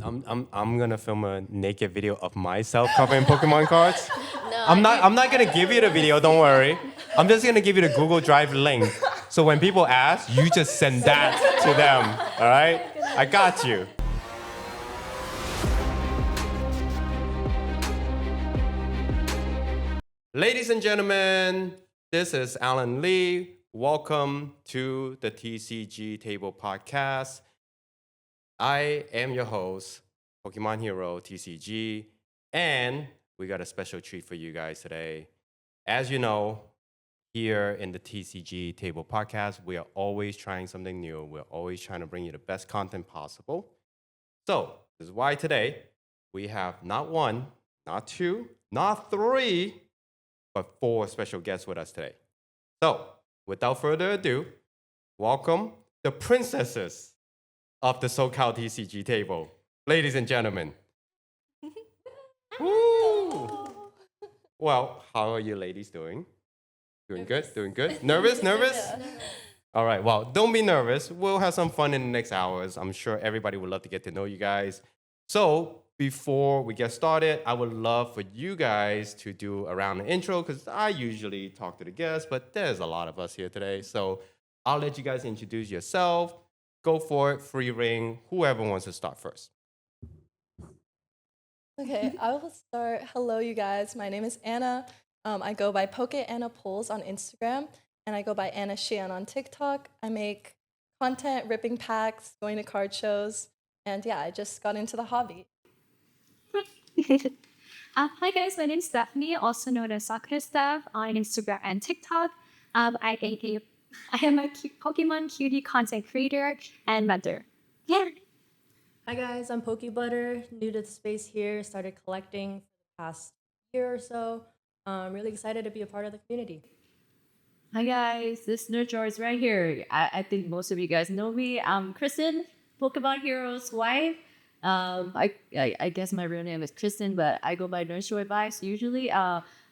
I'm gonna film a naked video of myself covering Pokemon cards. No, I'm not gonna give you the video, don't worry. I'm just gonna give you the Google Drive link. So when people ask, you just send that to them. All right? I got you. Ladies and gentlemen, this is Alan Lee. Welcome to the TCG Table podcast. I am your host, Pokemon Hero TCG, and we got a special treat for you guys today. As you know, here in the TCG Table podcast, we are always trying something new. We're always trying to bring you the best content possible. So, this is why today we have not one, not two, not three, but four special guests with us today. So, without further ado, welcome the Princesses of the SoCal TCG Table. Ladies and gentlemen. Woo! Well, how are you ladies doing? Doing good? Doing good? Nervous? All right, well, don't be nervous. We'll have some fun in the next hours. I'm sure everybody would love to get to know you guys. So, before we get started, I would love for you guys to do a round of intro because I usually talk to the guests, but there's a lot of us here today. So, I'll let you guys introduce yourself. Go for it, free ring, whoever wants to start first. Okay, I will start. Hello, you guys. My name is Anna. I go by PokeAnnaPulls on Instagram, and I go by Anna Shian on TikTok. I make content, ripping packs, going to card shows, and yeah, I just got into the hobby. Hi guys, my name is Stephanie, also known as Sakura.Steph on Instagram and TikTok. I am a Pokemon cutie content creator and mentor. Yeah. Hi guys, I'm Pokebutter, new to the space here, started collecting for the past year or so. I'm really excited to be a part of the community. Hi guys, this nursejoy is right here. I think most of you guys know me. I'm Kristen, Pokemon Hero's wife. I guess my real name is Kristen, but I go by nursejoyvibes usually.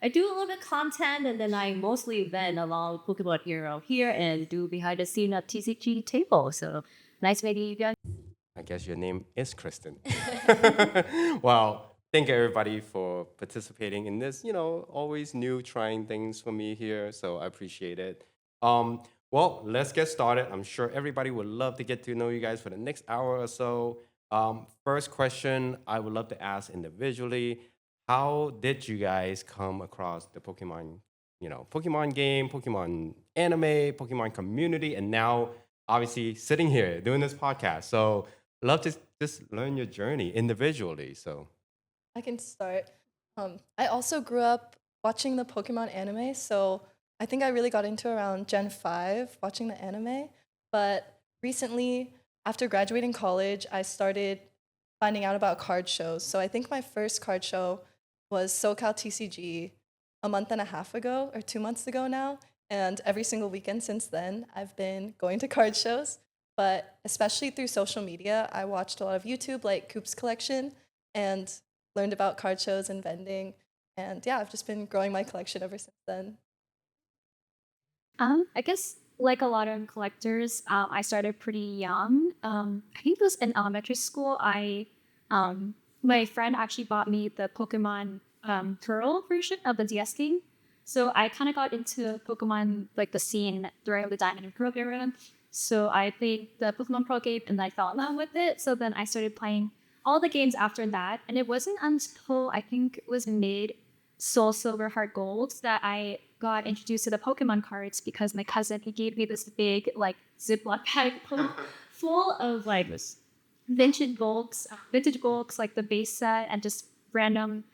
I do a little bit of content, and then I mostly vent along Pokemon Hero here and do behind the scene at TCG Table. So nice meeting you guys. I guess your name is Kristen. Well, thank everybody for participating in this, always new trying things for me here. So I appreciate it. Well, let's get started. I'm sure everybody would love to get to know you guys for the next hour or so. First question I would love to ask individually. How did you guys come across the Pokemon, Pokemon game, Pokemon anime, Pokemon community, and now obviously sitting here doing this podcast? So love to just learn your journey individually. So I can start. I also grew up watching the Pokemon anime, so I think I really got into around Gen 5 watching the anime. But recently, after graduating college, I started finding out about card shows. So I think my first card show was SoCal TCG a month and a half ago or 2 months ago now. And every single weekend since then, I've been going to card shows. But especially through social media, I watched a lot of YouTube like Coop's Collection and learned about card shows and vending. And yeah, I've just been growing my collection ever since then. I guess like a lot of collectors, I started pretty young. I think it was in elementary school. My friend actually bought me the Pokemon Pearl version of the DS game. So I kind of got into Pokemon, like the scene during the Diamond and Pearl era. So I played the Pokemon Pro game and I fell in love with it. So then I started playing all the games after that. And it wasn't until I think it was mid Soul Silver Heart Gold that I got introduced to the Pokemon cards because my cousin, he gave me this big like Ziploc bag full of like vintage golds like the base set and just random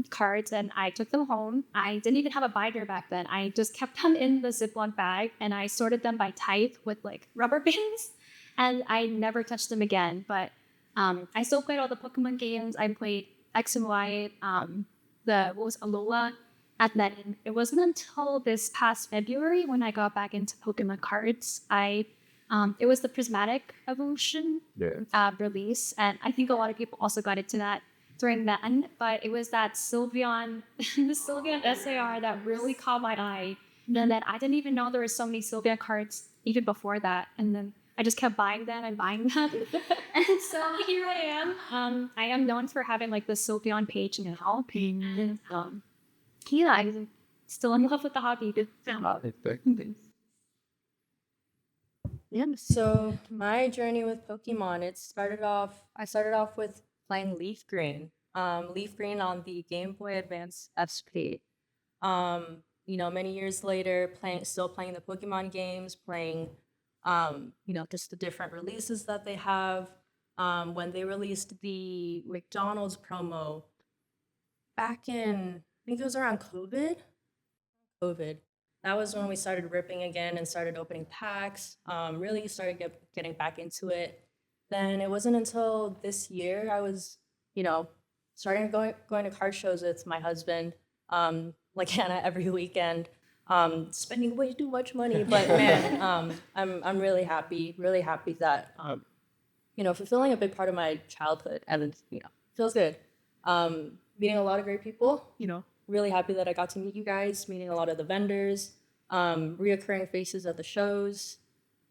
cards, and I took them home. I didn't even have a binder back then. I just kept them in the Ziploc bag and I sorted them by type with like rubber bands, and I never touched them again. But I still played all the Pokemon games. I played X and Y, what was Alola. And then it wasn't until this past February when I got back into Pokemon cards. It was the Prismatic Evolution release, and I think a lot of people also got into that during then. But it was that Sylveon, the Sylveon SAR that really caught my eye. And then I didn't even know there were so many Sylveon cards even before that. And then I just kept buying them and buying them. And so here I am. I am known for having like the Sylveon page now. And, yeah, I'm still in love with the hobby. Yeah. So my journey with Pokemon, I started off with playing Leaf Green. Leaf Green on the Game Boy Advance SP. Many years later, still playing the Pokemon games, playing, just the different releases that they have. When they released the McDonald's promo back in, I think it was around COVID. That was when we started ripping again and started opening packs. Really started getting back into it. Then it wasn't until this year I was, starting going to card shows with my husband, like Hannah every weekend, spending way too much money. But man, I'm really happy that fulfilling a big part of my childhood, and feels good. Meeting a lot of great people. Really happy that I got to meet you guys, meeting a lot of the vendors, reoccurring faces at the shows.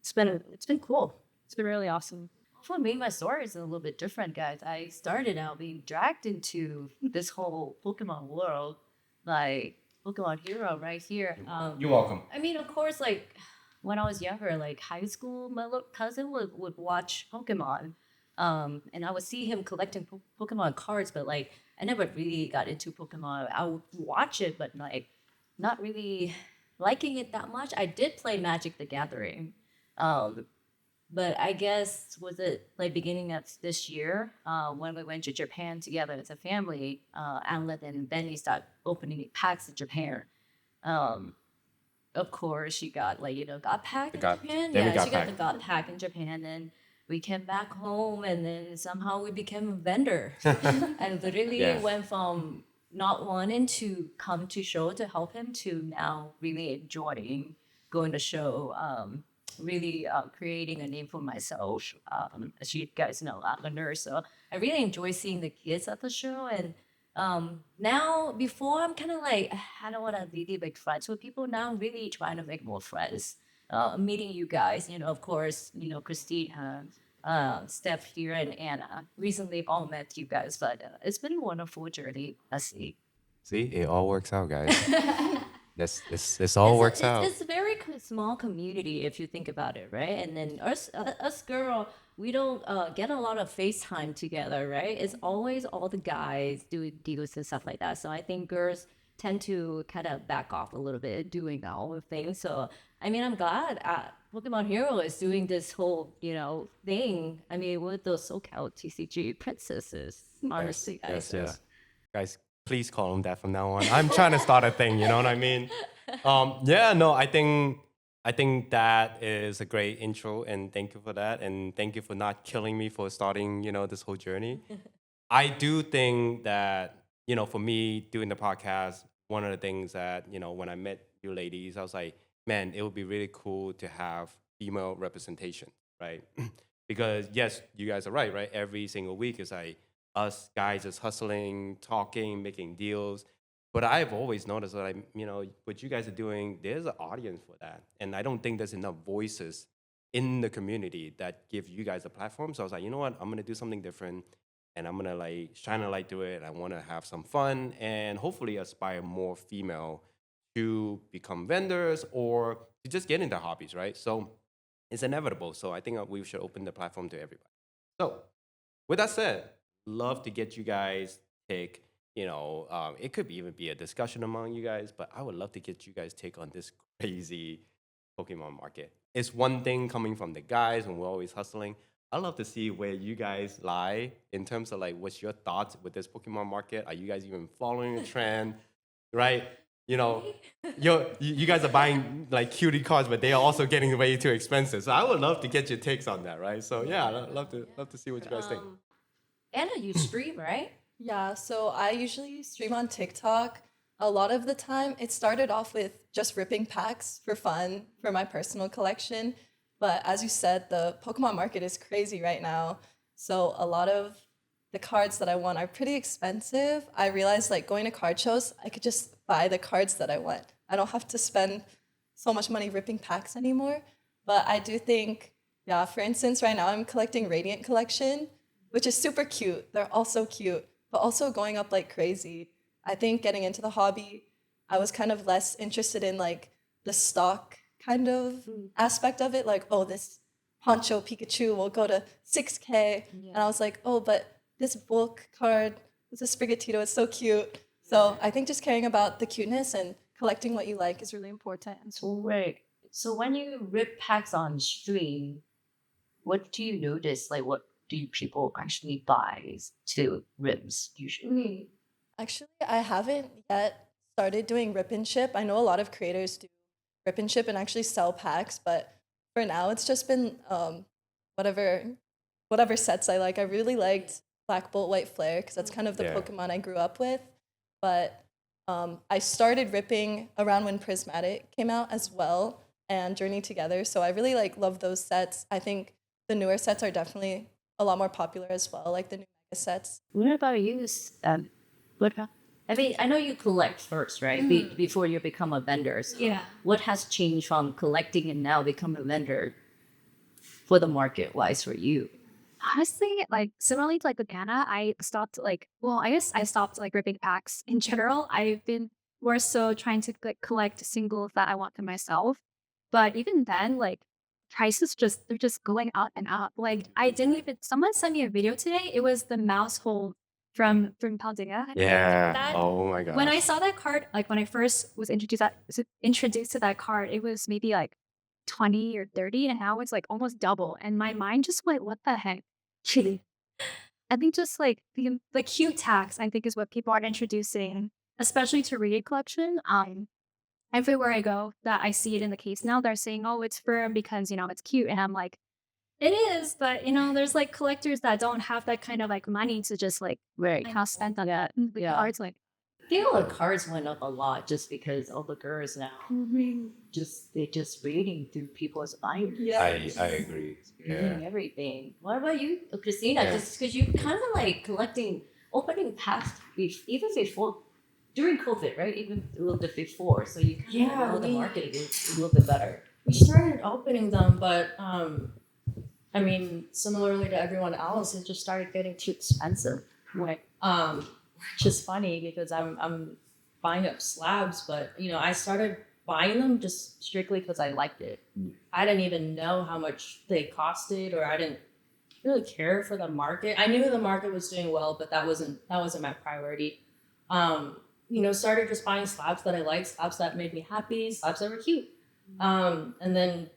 It's been cool. It's been really awesome. For me, my story is a little bit different, guys. I started out being dragged into this whole Pokemon world, like Pokemon Hero right here. You're welcome. I mean, of course, like when I was younger, like high school, my little cousin would watch Pokemon, and I would see him collecting Pokemon cards, but like I never really got into Pokemon. I would watch it, but like not really liking it that much. I did play Magic the Gathering, but I guess was it like beginning of this year when we went to Japan together as a family. Alan and Benny started opening packs in Japan. Of course, she got got pack in Japan. Yeah, she got the got pack in Japan, and we came back home, and then somehow we became a vendor, and literally Yes. went from not wanting to come to show to help him to now really enjoying going to show. Really creating a name for myself. As you guys know, I'm a nurse, so I really enjoy seeing the kids at the show. And now, before I'm kind of like, I don't want to really make friends with people. Now I'm really trying to make more friends. Meeting you guys, of course, Christina, Steph here, and Anna. Recently, all met you guys, but it's been a wonderful journey. Let's see. See, it all works out, guys. This all works out. It's a very small community if you think about it, right? And then us girl, we don't get a lot of FaceTime together, right? It's always all the guys doing deals and stuff like that. So I think girls tend to kind of back off a little bit doing that whole thing. So I mean, I'm glad Pokemon Hero is doing this whole thing. I mean, with those SoCal TCG princesses, honestly, guys. Yes. Guys, please call them that from now on. I'm trying to start a thing, you know what I mean? I think that is a great intro, and thank you for that, and thank you for not killing me for starting, this whole journey. I do think that, for me doing the podcast, one of the things that, when I met you ladies, I was like, man, it would be really cool to have female representation, right? Because yes, you guys are right? Every single week is like us guys just hustling, talking, making deals. But I've always noticed that, what you guys are doing, there's an audience for that. And I don't think there's enough voices in the community that give you guys a platform. So I was like, you know what? I'm going to do something different. And I'm going to like shine a light to it. I want to have some fun and hopefully aspire more female to become vendors or to just get into hobbies, right? So it's inevitable. So I think we should open the platform to everybody. So with that said, love to get you guys take, it could even be a discussion among you guys, but I would love to get you guys take on this crazy Pokemon market. It's one thing coming from the guys when we're always hustling. I'd love to see where you guys lie in terms of like, what's your thoughts with this Pokemon market? Are you guys even following the trend, right? You guys are buying like cutie cards, but they are also getting way too expensive. So I would love to get your takes on that, right? So yeah, I'd love to see what you guys think. Anna, you stream, right? Yeah, so I usually stream on TikTok. A lot of the time, it started off with just ripping packs for fun for my personal collection. But as you said, the Pokemon market is crazy right now. So a lot of the cards that I want are pretty expensive. I realized like going to card shows, I could just buy the cards that I want. I don't have to spend so much money ripping packs anymore. But I do think Yeah, for instance, right now I'm collecting Radiant Collection, which is super cute. They're all so cute, but also going up like crazy. I think getting into the hobby, I was kind of less interested in like the stock kind of aspect of it. Like, oh, this Poncho Pikachu will go to 6K. And I was like, oh, but this bulk card, this is Sprigatito, it's so cute. So I think just caring about the cuteness and collecting what you like is really important. Right. So when you rip packs on stream, what do you notice? Like, what do people actually buy to rips usually? Actually, I haven't yet started doing rip and ship. I know a lot of creators do rip and ship and actually sell packs, but for now it's just been whatever whatever sets I like. I really liked Black Bolt, White Flare because that's kind of the Yeah. Pokemon I grew up with. But I started ripping around when Prismatic came out as well and Journey Together. So I really like love those sets. I think the newer sets are definitely a lot more popular as well, like the new mega sets. What about you? What? I mean, I know you collect first, right? Before you become a vendor. So Yeah. what has changed from collecting and now become a vendor for the market wise for you? Honestly, like similarly to like with Anna, I stopped like I guess I stopped like ripping packs in general. I've been more so trying to like collect singles that I want for myself. But even then, like prices they're just going up and up. Like I didn't even someone sent me a video today. It was the mouse hole from Paldea. Yeah. That- Oh my gosh. When I saw that card, like when I first was introduced to that card, it was maybe like 20 or 30, and now it's like almost double. And my mind just went, what the heck? I think just like the cute tax, I think is what people are introducing, especially to read collection. Everywhere I go that I see it in the case now, they're saying, oh, it's firm because, it's cute. And I'm like, it is, but there's like collectors that don't have that kind of like money to just like Right. kind of spend on that. Yeah. Cards like I think all the cards went up a lot just because all the girls now they're just reading through people's minds. Yeah. I agree. Yeah. Reading everything. What about you, Christina? Yeah. Just because you kind of like opening packs even before during COVID, right? Even a little bit before, so you kind of know the market is a little bit better. We started opening them, but I mean, similarly to everyone else, it just started getting too expensive. Right. Which is funny because I'm buying up slabs, but I started buying them just strictly because I liked it. I didn't even know how much they costed, or I didn't really care for the market. I knew the market was doing well, but that wasn't my priority. Started just buying slabs that I liked, slabs that made me happy, slabs that were cute. And then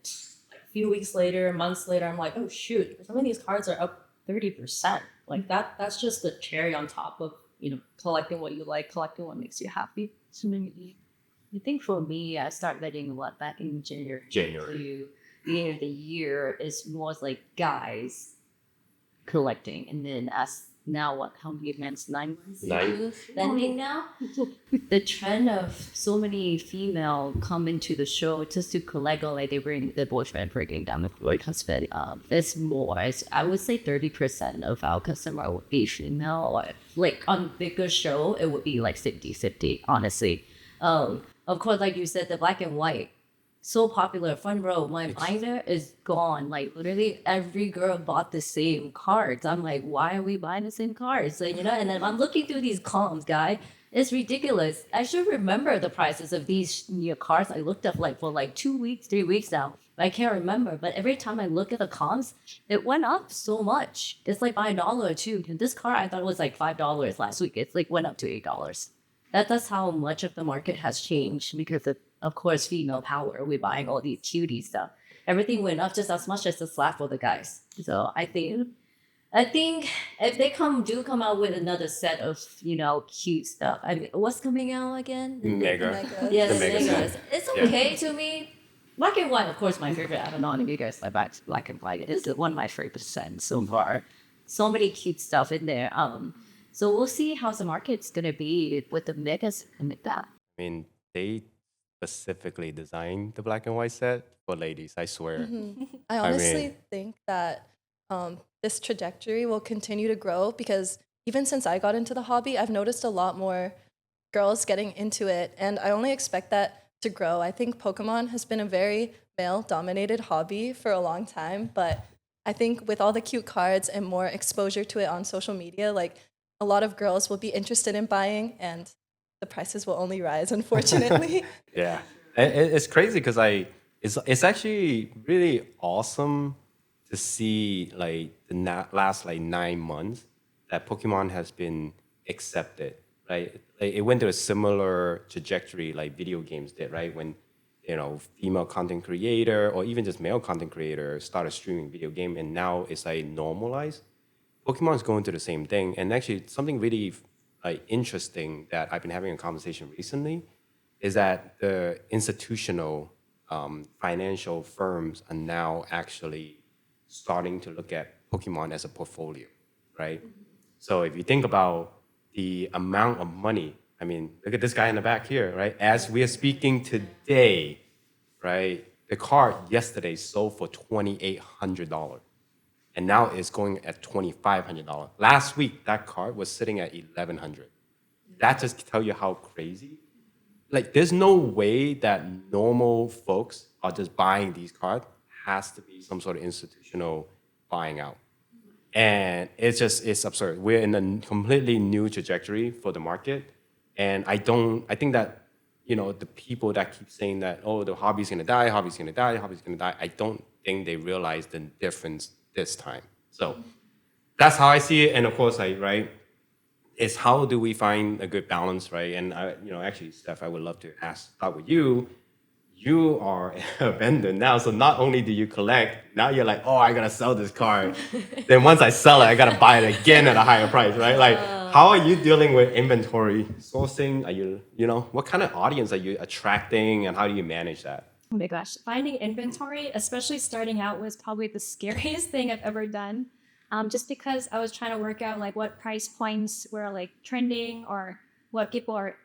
a few weeks later, months later, I'm like, oh shoot, some of these cards are up 30%. Like that's just the cherry on top of collecting what you like, collecting what makes you happy. So maybe I think for me, I started getting back in January. To the end of the year is more like guys collecting, and then as now how many months? 9 months. 9. Vending now. The trend of so many female come into the show just to collect, or like they bring the boyfriend bringing down the husband. It's more. I would say 30% of our customer would be female. Or like on bigger show, it would be like 50-50. Honestly, of course, like you said, the black and white. So popular, front row. My binder is gone. Like literally every girl bought the same cards. I'm like, why are we buying the same cards? Like, and then I'm looking through these columns, guy. It's ridiculous. I should remember the prices of these new cards. I looked up for 2 weeks, 3 weeks now. I can't remember. But every time I look at the comps, it went up so much. It's like by $1 or $2. And this card I thought was like $5 last week. It's like went up to $8. That's how much of the market has changed because of course, female power. We're buying all these cutie stuff. Everything went up just as much as the slab for the guys. So I think if they come out with another set of cute stuff. I mean, what's coming out again? Mega. Yes, The mega Megas. set. It's okay to me. Black and white, of course, my favorite. I don't know if you guys like black and white. It's one of my favorite scents so far. So many cute stuff in there. So we'll see how the market's gonna be with the megas and like that. I mean, they specifically designed the black and white set for ladies, I swear. I honestly mean- think that this trajectory will continue to grow because even since I got into the hobby, I've noticed a lot more girls getting into it, and I only expect that to grow. I think Pokemon has been a very male-dominated hobby for a long time, but I think with all the cute cards and more exposure to it on social media, like a lot of girls will be interested in buying, and the prices will only rise, unfortunately. Yeah, it's crazy because it's actually really awesome to see like the last like 9 months that Pokemon has been accepted, right? Like, it went through a similar trajectory like video games did, right? When female content creator or even just male content creator started streaming video game, and now it's like normalized. Pokemon is going through the same thing, and actually something really like interesting that I've been having a conversation recently is that the institutional financial firms are now actually starting to look at Pokemon as a portfolio, right? So if you think about the amount of money, I mean, look at this guy in the back here, right? As we are speaking today, right? The card yesterday sold for $2,800, and now it's going at $2,500. Last week, that card was sitting at $1,100. That just tell you how crazy. Like, there's no way that normal folks are just buying these cards. Has to be some sort of institutional buying out. And it's absurd. We're in a completely new trajectory for the market. And I think that, the people that keep saying that, oh, the hobby's gonna die, hobby's gonna die, hobby's gonna die, I don't think they realize the difference this time. So that's how I see it. And of course, right, is how do we find a good balance, right? And actually, Steph, I would love to start with you. You are a vendor now, so not only do you collect, now you're like, oh, I gotta sell this card. Then once I sell it, I gotta buy it again at a higher price, right? Like, how are you dealing with inventory sourcing? Are you, what kind of audience are you attracting, and how do you manage that? Oh my gosh, finding inventory, especially starting out, was probably the scariest thing I've ever done. Just because I was trying to work out like what price points were like trending or what people are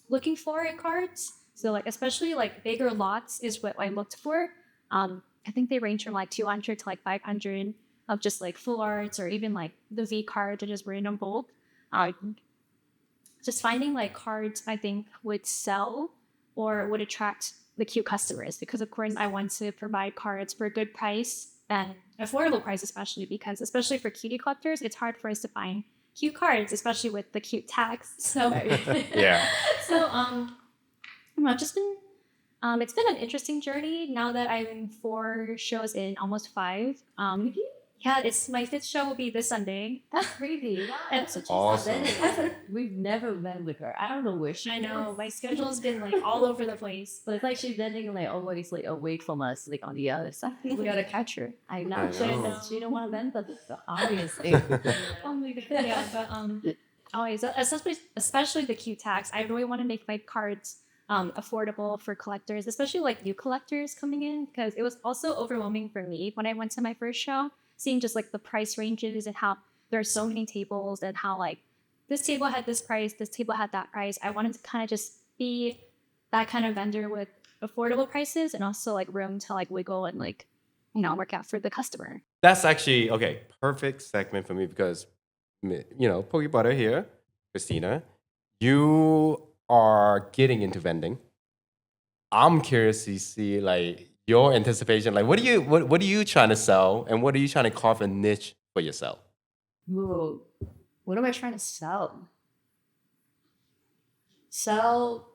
looking for in cards. So like especially like bigger lots is what I looked for. I think they range from like 200 to like 500 of just like full arts or even like the V cards or just random bulk. Just finding like cards I think would sell or would attract the cute customers, because of course I want to provide cards for a good price and affordable price, especially for cutie collectors. It's hard for us to find cute cards, especially with the cute tags. So Yeah. So just been it's been an interesting journey now that I'm in 4 shows in almost 5. Yeah, it's my 5th show will be this Sunday. That's crazy. And Awesome. We've never met with her. I don't know where she I know my schedule's been like all over the place. But it's like she's vending like always like away from us, like on the other side. We gotta catch her. I know. I know. She don't want to vend, but obviously. Oh my god, yeah, but always, especially the cute tags. I really want to make my cards affordable for collectors, especially like new collectors coming in, because it was also overwhelming for me when I went to my first show, seeing just like the price ranges and how there are so many tables and how like this table had this price, this table had that price. I wanted to kind of just be that kind of vendor with affordable prices and also like room to like wiggle and like, work out for the customer. That's actually, okay, perfect segment for me because, Poke Butter here, Christina, you are getting into vending. I'm curious to see like your anticipation. Like, what are you trying to sell, and what are you trying to carve a niche for yourself? Whoa. What am I trying to sell? Sell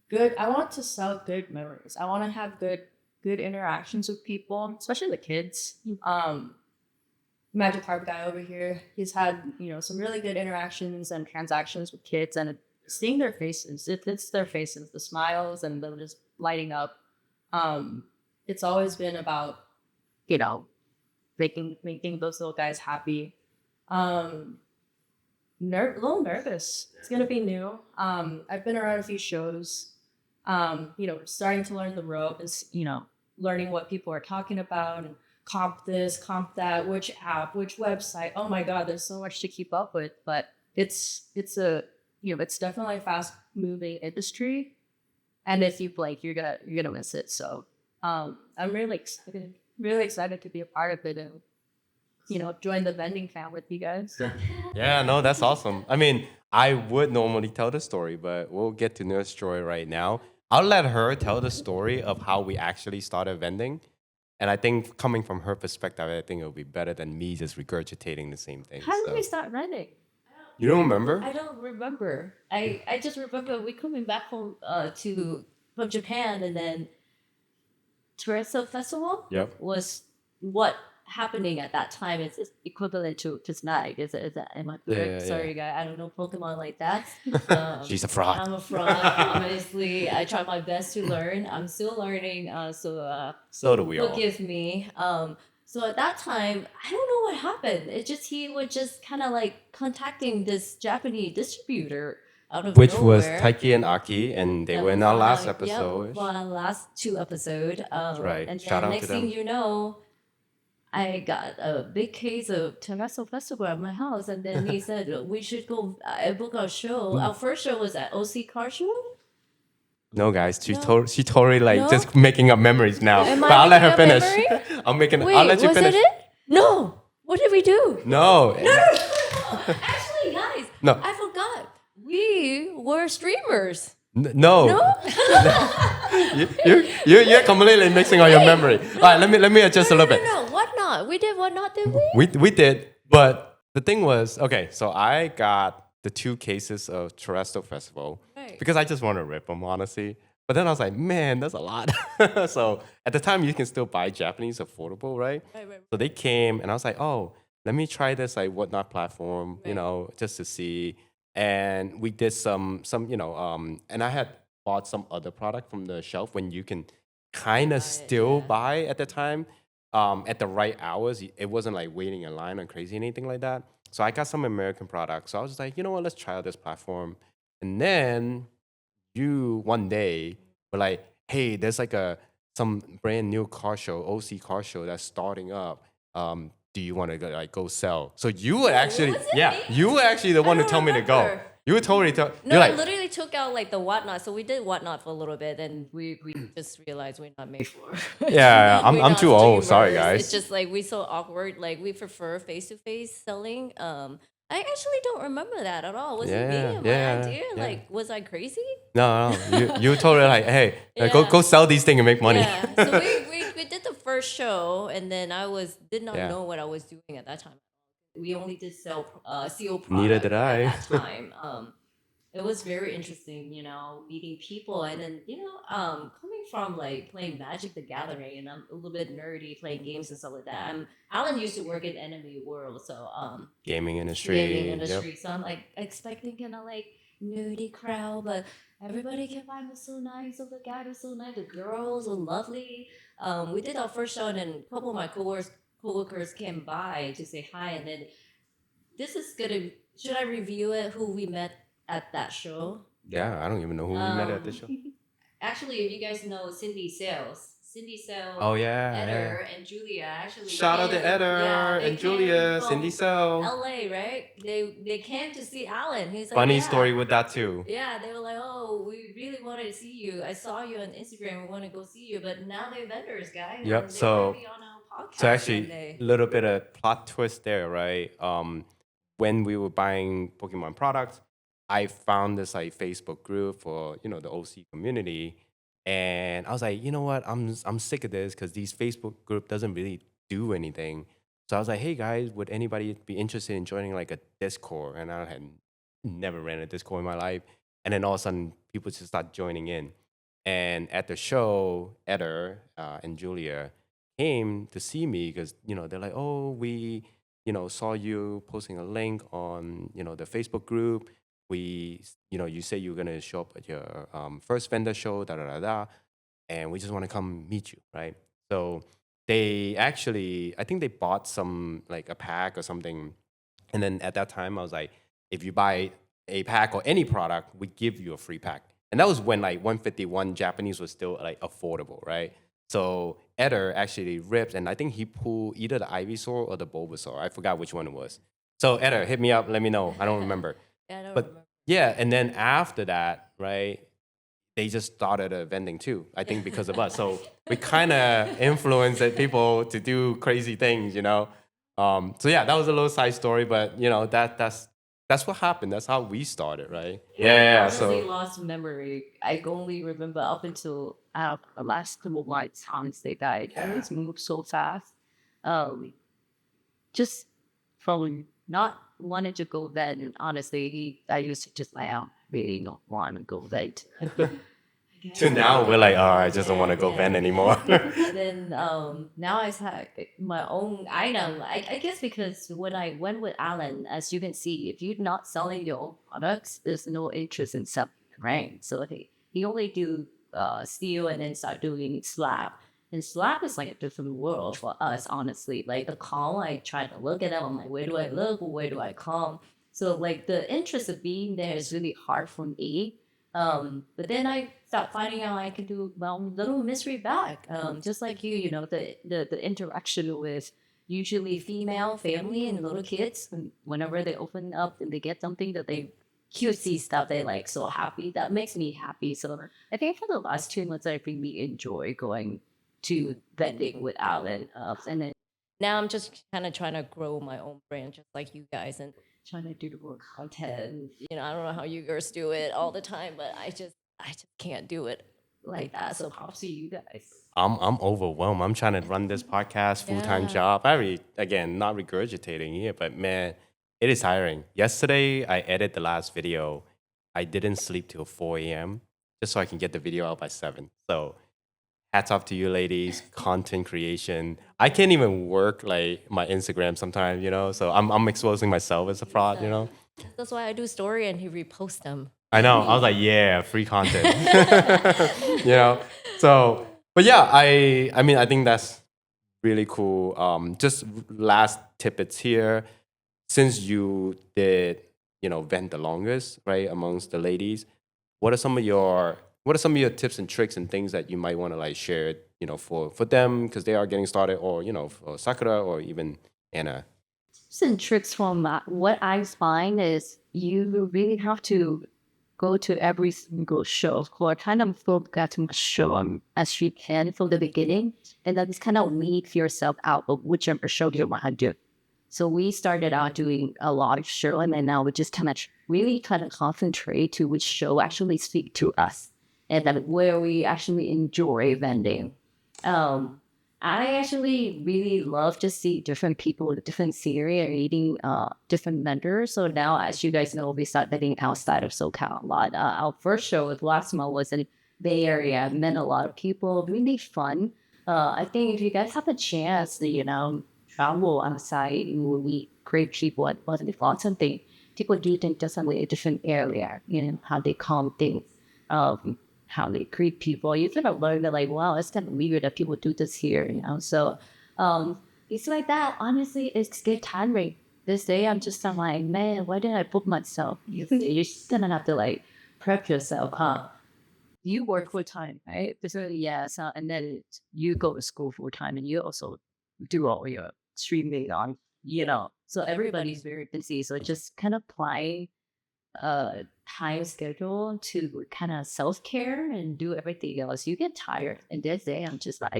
good. I want to sell good memories. I want to have good interactions with people, especially the kids. Magic Carp guy over here, he's had some really good interactions and transactions with kids, and seeing their faces, it's their faces, the smiles and them just lighting up. It's always been about making those little guys happy. A little nervous. It's gonna be new. I've been around a few shows. Starting to learn the ropes. Learning what people are talking about and comp this, comp that, which app, which website. Oh my God, there's so much to keep up with. But it's definitely a fast moving industry, and if you blink, you're gonna miss it. So I'm really excited to be a part of it and join the vending fan with you guys. Yeah, no, that's awesome. I mean, I would normally tell the story, but we'll get to Nurse Joy right now. I'll let her tell the story of how we actually started vending. And I think coming from her perspective, I think it'll be better than me just regurgitating the same thing. How did So. we start running? You don't remember? I don't remember. I just remember we coming back home from Japan, and then Toronto Festival Yep. was what happening at that time. It's equivalent to tonight. Is that am I correct? Yeah. Sorry, guys. I don't know Pokemon like that. She's a fraud. I'm a fraud. Obviously, I try my best to learn. I'm still learning. So do we all. Forgive me. So at that time, I don't know what happened. It just he was just kind of like contacting this Japanese distributor out of Which nowhere. was Taiki and Aki, and they were in our last episode. Yeah, well, last 2 episodes. Right. And Shout then out next to them. thing you know, I got a big case of Terrazzo Festival at my house, and then he said we should go book our show. Our first show was at OC Car Show. No, guys, she No. she totally like No? just making up memories now. Am But I I'll let her making finish. up memory? I'll let you was finish. it? No. What did we do? No. Actually, guys, No. I forgot. We were streamers. No. No? You're completely mixing on your memory. All right, let me adjust a little bit. No, what not? We did what not, did we? We did, but the thing was, okay, so I got the 2 cases of Terrestrial Festival Right. because I just want to rip them, honestly. But then I was like, man, that's a lot. So at the time, you can still buy Japanese affordable, right? Right. So they came, and I was like, oh, let me try this like whatnot platform, you Right. know, just to see. And we did some and I had bought some other product from the shelf when you can kind Buy of it, still yeah. buy at the time. At the right hours, it wasn't like waiting in line or crazy anything like that. So I got some American products. So I was just like, you know what, let's try out this platform. And then you one day were like, hey, there's like some brand new car show, OC car show that's starting up. Do you want to go sell? So you were actually, was it me? you were actually the one to don't tell me to go. remember. You were totally No, you're I like, literally took out like the whatnot. So we did whatnot for a little bit, and we just realized we're not made for. Yeah, I'm We're not too old. Sorry, streamers. guys. It's just like we so awkward. Like we prefer face to face selling. I actually don't remember that at all. Was it me Yeah, and yeah, my idea? yeah. Like, was I crazy? no, you totally like, hey, Yeah. go sell these things and make money. Yeah. So we did the first show, and then I did not Yeah. know what I was doing at that time. We only did sell CO product Neither did I. at that time. It was very interesting, meeting people, and then coming from like playing Magic the Gathering, and I'm a little bit nerdy playing games and stuff like that. Alan used to work in enemy world, so Gaming industry. gaming yep. industry. So I'm like expecting kind of like nerdy crowd, but everybody came by was so nice. Oh, the guy was so nice. The girls were lovely. We did our first show, and then a couple of my coworkers came by to say hi, and then this is gonna. Should I review it? Who we met at that show? Yeah, I don't even know who we met at this show. Actually, if you guys know Cindy Sales, Oh yeah. Eder, and Julia. Actually, Shout out to came- Eder yeah, they and came Julia, from Cindy So. LA, right? They came to see Alan. He's like, Funny yeah. story with that too. Yeah, they were like, oh, we really wanted to see you. I saw you on Instagram. We want to go see you, but now they're vendors, guys. Yep, and they so- wanna be on our podcast So actually, someday. a little bit of plot twist there, right? When we were buying Pokemon products, I found this like Facebook group for the OC community, and I was like, you know what? I'm sick of this because these Facebook group doesn't really do anything. So I was like, hey guys, would anybody be interested in joining like a Discord? And I had never ran a Discord in my life, and then all of a sudden people just start joining in. And at the show, Eder and Julia came to see me because they're like, oh, we saw you posting a link on the Facebook group. We you say you're gonna show up at your first vendor show, da da da da, and we just want to come meet you, right? So they actually, I think they bought some like a pack or something, and then at that time I was like, if you buy a pack or any product, we give you a free pack. And that was when like 151 Japanese was still like affordable, right? So Eder actually ripped, and I think he pulled either the Ivysaur or the Bulbasaur. I forgot which one it was. So Eder, hit me up, let me know. I don't remember. Yeah, I don't But remember. yeah, and then after that, right, they just started a vending too. I think because of us. So we kind of influenced people to do crazy things, So yeah, that was a little side story, but that's that's what happened. That's how we started, right? Yeah. Honestly, So lost memory. I only remember up until the last couple of months, honestly, died. It's moved so fast. Um, just from not wanting to go vet, and honestly, I used to just like, I really don't want to go vet. to now we're like, oh, I just don't want to go Yeah. Vend anymore. And then now I have my own item. I guess because when I went with Alan, as you can see, if you're not selling your own products, there's no interest in selling, right? So he only do steel and then start doing slab. And slab is like a different world for us, honestly. Like the call, I try to look at it. I'm like, where do I look? Where do I call? So like the interest of being there is really hard for me. But then I start finding out I can do my own little mystery bag. Just like you know, the interaction with usually female family and little kids, and whenever they open up and they get something that they cutesy stuff, they like so happy. That makes me happy. So I think for the last 2 months, I really enjoy going to vending with Alan. And then Now I'm just kind of trying to grow my own brand, just like you guys, and trying to do more content I don't know how you girls do it all the time, but I just can't do it. like that. So props to you guys. I'm overwhelmed. I'm trying to run this podcast full time Yeah. job. Again, not regurgitating here, but man, it is tiring. Yesterday I edited the last video. I didn't sleep till 4 a.m. just so I can get the video out by 7. So hats off to you ladies, content creation. I can't even work like my Instagram sometimes, So I'm exposing myself as a fraud. That's why I do story and he reposts them. I know. I was like, yeah, free content. you know. So, but yeah, I mean, I think that's really cool. Just last tidbits here. Since you did, vent the longest, right, amongst the ladies, what are some of your tips and tricks and things that you might want to like share, for them because they are getting started, or for Sakura or even Anna. Tips and tricks from what I find is you really have to go to every single show or kind of focus as much show as you can from the beginning, and then just kind of weed yourself out of whichever show you want to do. So we started out doing a lot of show, and then now we just really kind of concentrate to which show actually speak to us, and then where we actually enjoy vending. I actually really love to see different people with different scenery and eating different vendors. So now, as you guys know, we start vending outside of SoCal a lot. Our first show with last month was in Bay Area. Met a lot of people. Really fun. I think if you guys have a chance to, travel outside and will meet great people and fun something, people do think differently a different area, how they calm things. How they greet people. You kind of learn that like, wow, it's kind of weird that people do this here. So it's like that. Honestly, it's good tiring. This day, I'm just like, man, why didn't I book myself? You're just gonna have to like prep yourself, huh? You work full time, right? So yeah, so and then you go to school full time, and you also do all your streaming on. So everybody's very busy. So just kind of apply time schedule to kind of self-care and do everything else. You get tired, and this day I'm just like,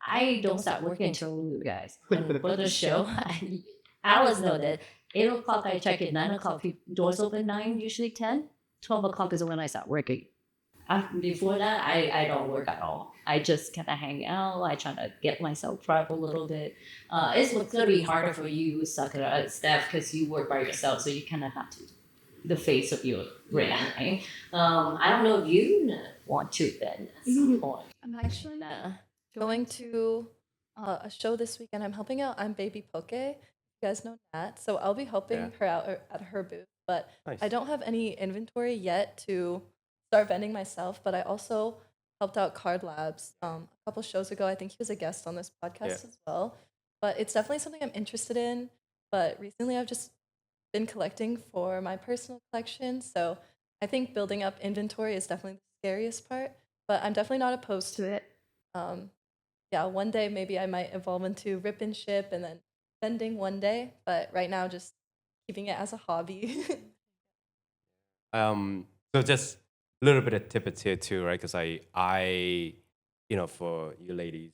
I don't start working until you guys. And for the show, I always know that 8 o'clock I check in, 9 o'clock doors open 9, usually 10. 12 o'clock is when I start working. Before that, I don't work at all. I just kind of hang out. I try to get myself prepped a little bit. It's going to be harder for you, Sakura.Steph, because you work by yourself, so you kind of have to the face of your brand, right? I don't know if you want to then at some point. I'm actually going to a show this weekend. I'm helping out I'm Baby Poke. You guys know Nat. So I'll be helping her out at her booth. But Nice. I don't have any inventory yet to start vending myself. But I also helped out Card Labs a couple shows ago. I think he was a guest on this podcast as well. But it's definitely something I'm interested in. But recently I've just been collecting for my personal collection. So I think building up inventory is definitely the scariest part. But I'm definitely not opposed to it. Yeah, one day maybe I might evolve into rip and ship and then vending one day. But right now, just keeping it as a hobby. So just a little bit of tidbits here too, right? Because I, for you ladies,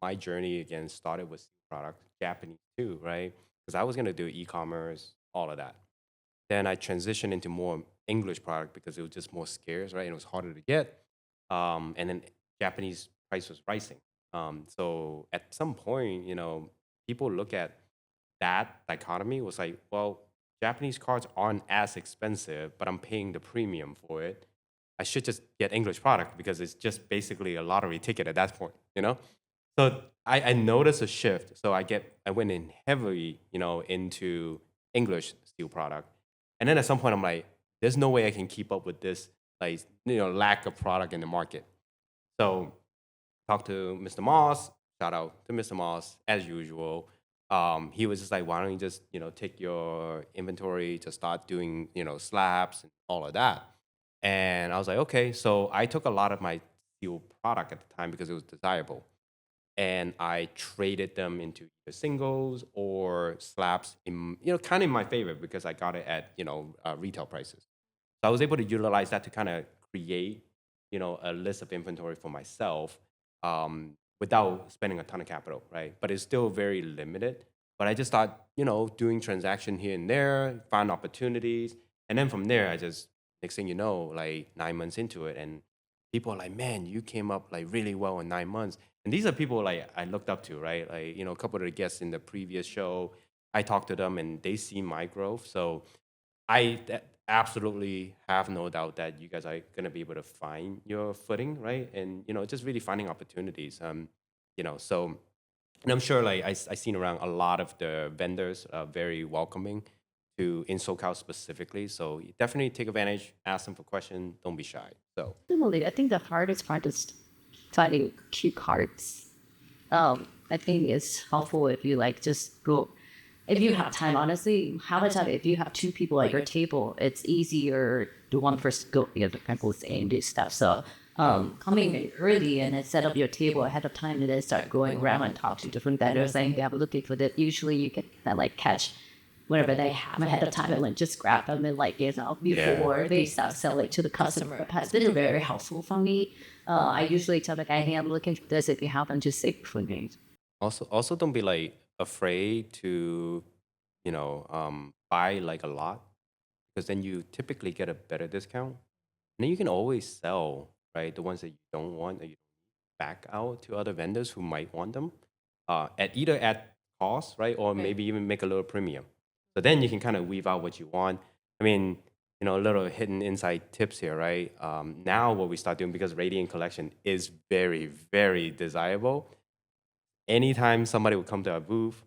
my journey again started with product Japanese too, right? Because I was gonna do e-commerce, all of that. Then I transitioned into more English product because it was just more scarce, right? And it was harder to get. And then Japanese price was rising. So at some point, people look at that dichotomy was like, well, Japanese cards aren't as expensive, but I'm paying the premium for it. I should just get English product because it's just basically a lottery ticket at that point. So I noticed a shift. So I went in heavily, into English steel product. And then at some point I'm like, there's no way I can keep up with this like lack of product in the market. So talked to Mr. Moss, shout out to Mr. Moss as usual. He was just like, why don't you just, take your inventory to start doing, slabs and all of that. And I was like, okay. So I took a lot of my steel product at the time because it was desirable and I traded them into either singles or slabs in, kind of in my favor because I got it at, retail prices. So I was able to utilize that to kind of create, a list of inventory for myself without spending a ton of capital, right? But it's still very limited. But I just thought, doing transaction here and there, find opportunities. And then from there, next thing you know, like 9 months into it, and people are like, man, you came up like really well in 9 months. And these are people like I looked up to, right? Like, a couple of the guests in the previous show, I talked to them and they see my growth. So absolutely have no doubt that you guys are going to be able to find your footing, right? And, just really finding opportunities. So, and I'm sure like I seen around a lot of the vendors are very welcoming to in SoCal specifically. So definitely take advantage, ask them for questions, don't be shy. So Similarly, I think the hardest part is finding cute cards. I think it's helpful if you like just go, if you have time, honestly, how much time, if you have two people at your table, it's easier to one person go the other people and do stuff. So coming in early and then set up your table ahead of time and then start going around and talk to different vendors and yeah, looking for that. Usually you can like catch whatever they have ahead of time and like just grab them and like before they start selling to the customer. It has been very helpful for me. I usually tell the guy, hey, I'm looking for this. If you have them, just say for me. also don't be like afraid to, buy like a lot because then you typically get a better discount. And then you can always sell, right? The ones that you don't want, that you back out to other vendors who might want them at either at cost, right? Or maybe even make a little premium. So then you can kind of weave out what you want. I mean, a little hidden inside tips here, right? Now what we start doing, because Radiant Collection is very, very desirable. Anytime somebody would come to our booth,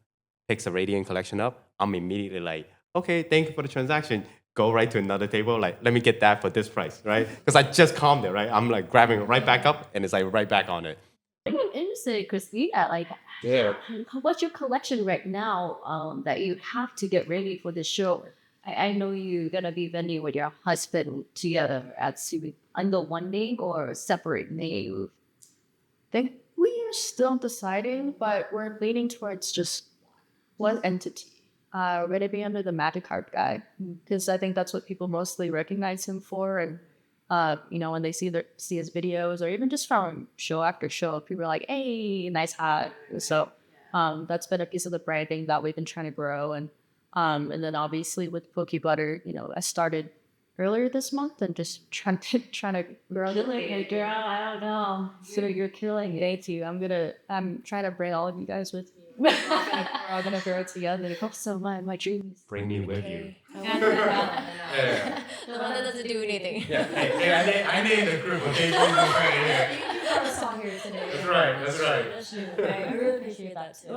picks a Radiant Collection up, I'm immediately like, okay, thank you for the transaction. Go right to another table, like, let me get that for this price, right? Because I just calmed it, right? I'm like grabbing it right back up and it's like right back on it. I'm interested, Christina, like, what's your collection right now that you have to get ready for the show? I know you're going to be vending with your husband together at under one name or separate name. think we are still deciding, but we're leaning towards just one entity. We're gonna be under the Magic Card guy because I think that's what people mostly recognize him for, and when they see his videos or even just from show after show, people are like, "Hey, nice hat." So that's been a piece of the branding that we've been trying to grow, and then obviously with Poke Butter, I started earlier this month and just trying to grow. Girl, I don't know. So you're killing it. Thank you. I'm trying to bring all of you guys with me. We're all gonna grow together. So my dream is Bring me with you. The one that doesn't do anything. Hey, I need the group, okay? That's right, that's right. That's true. I really appreciate that too.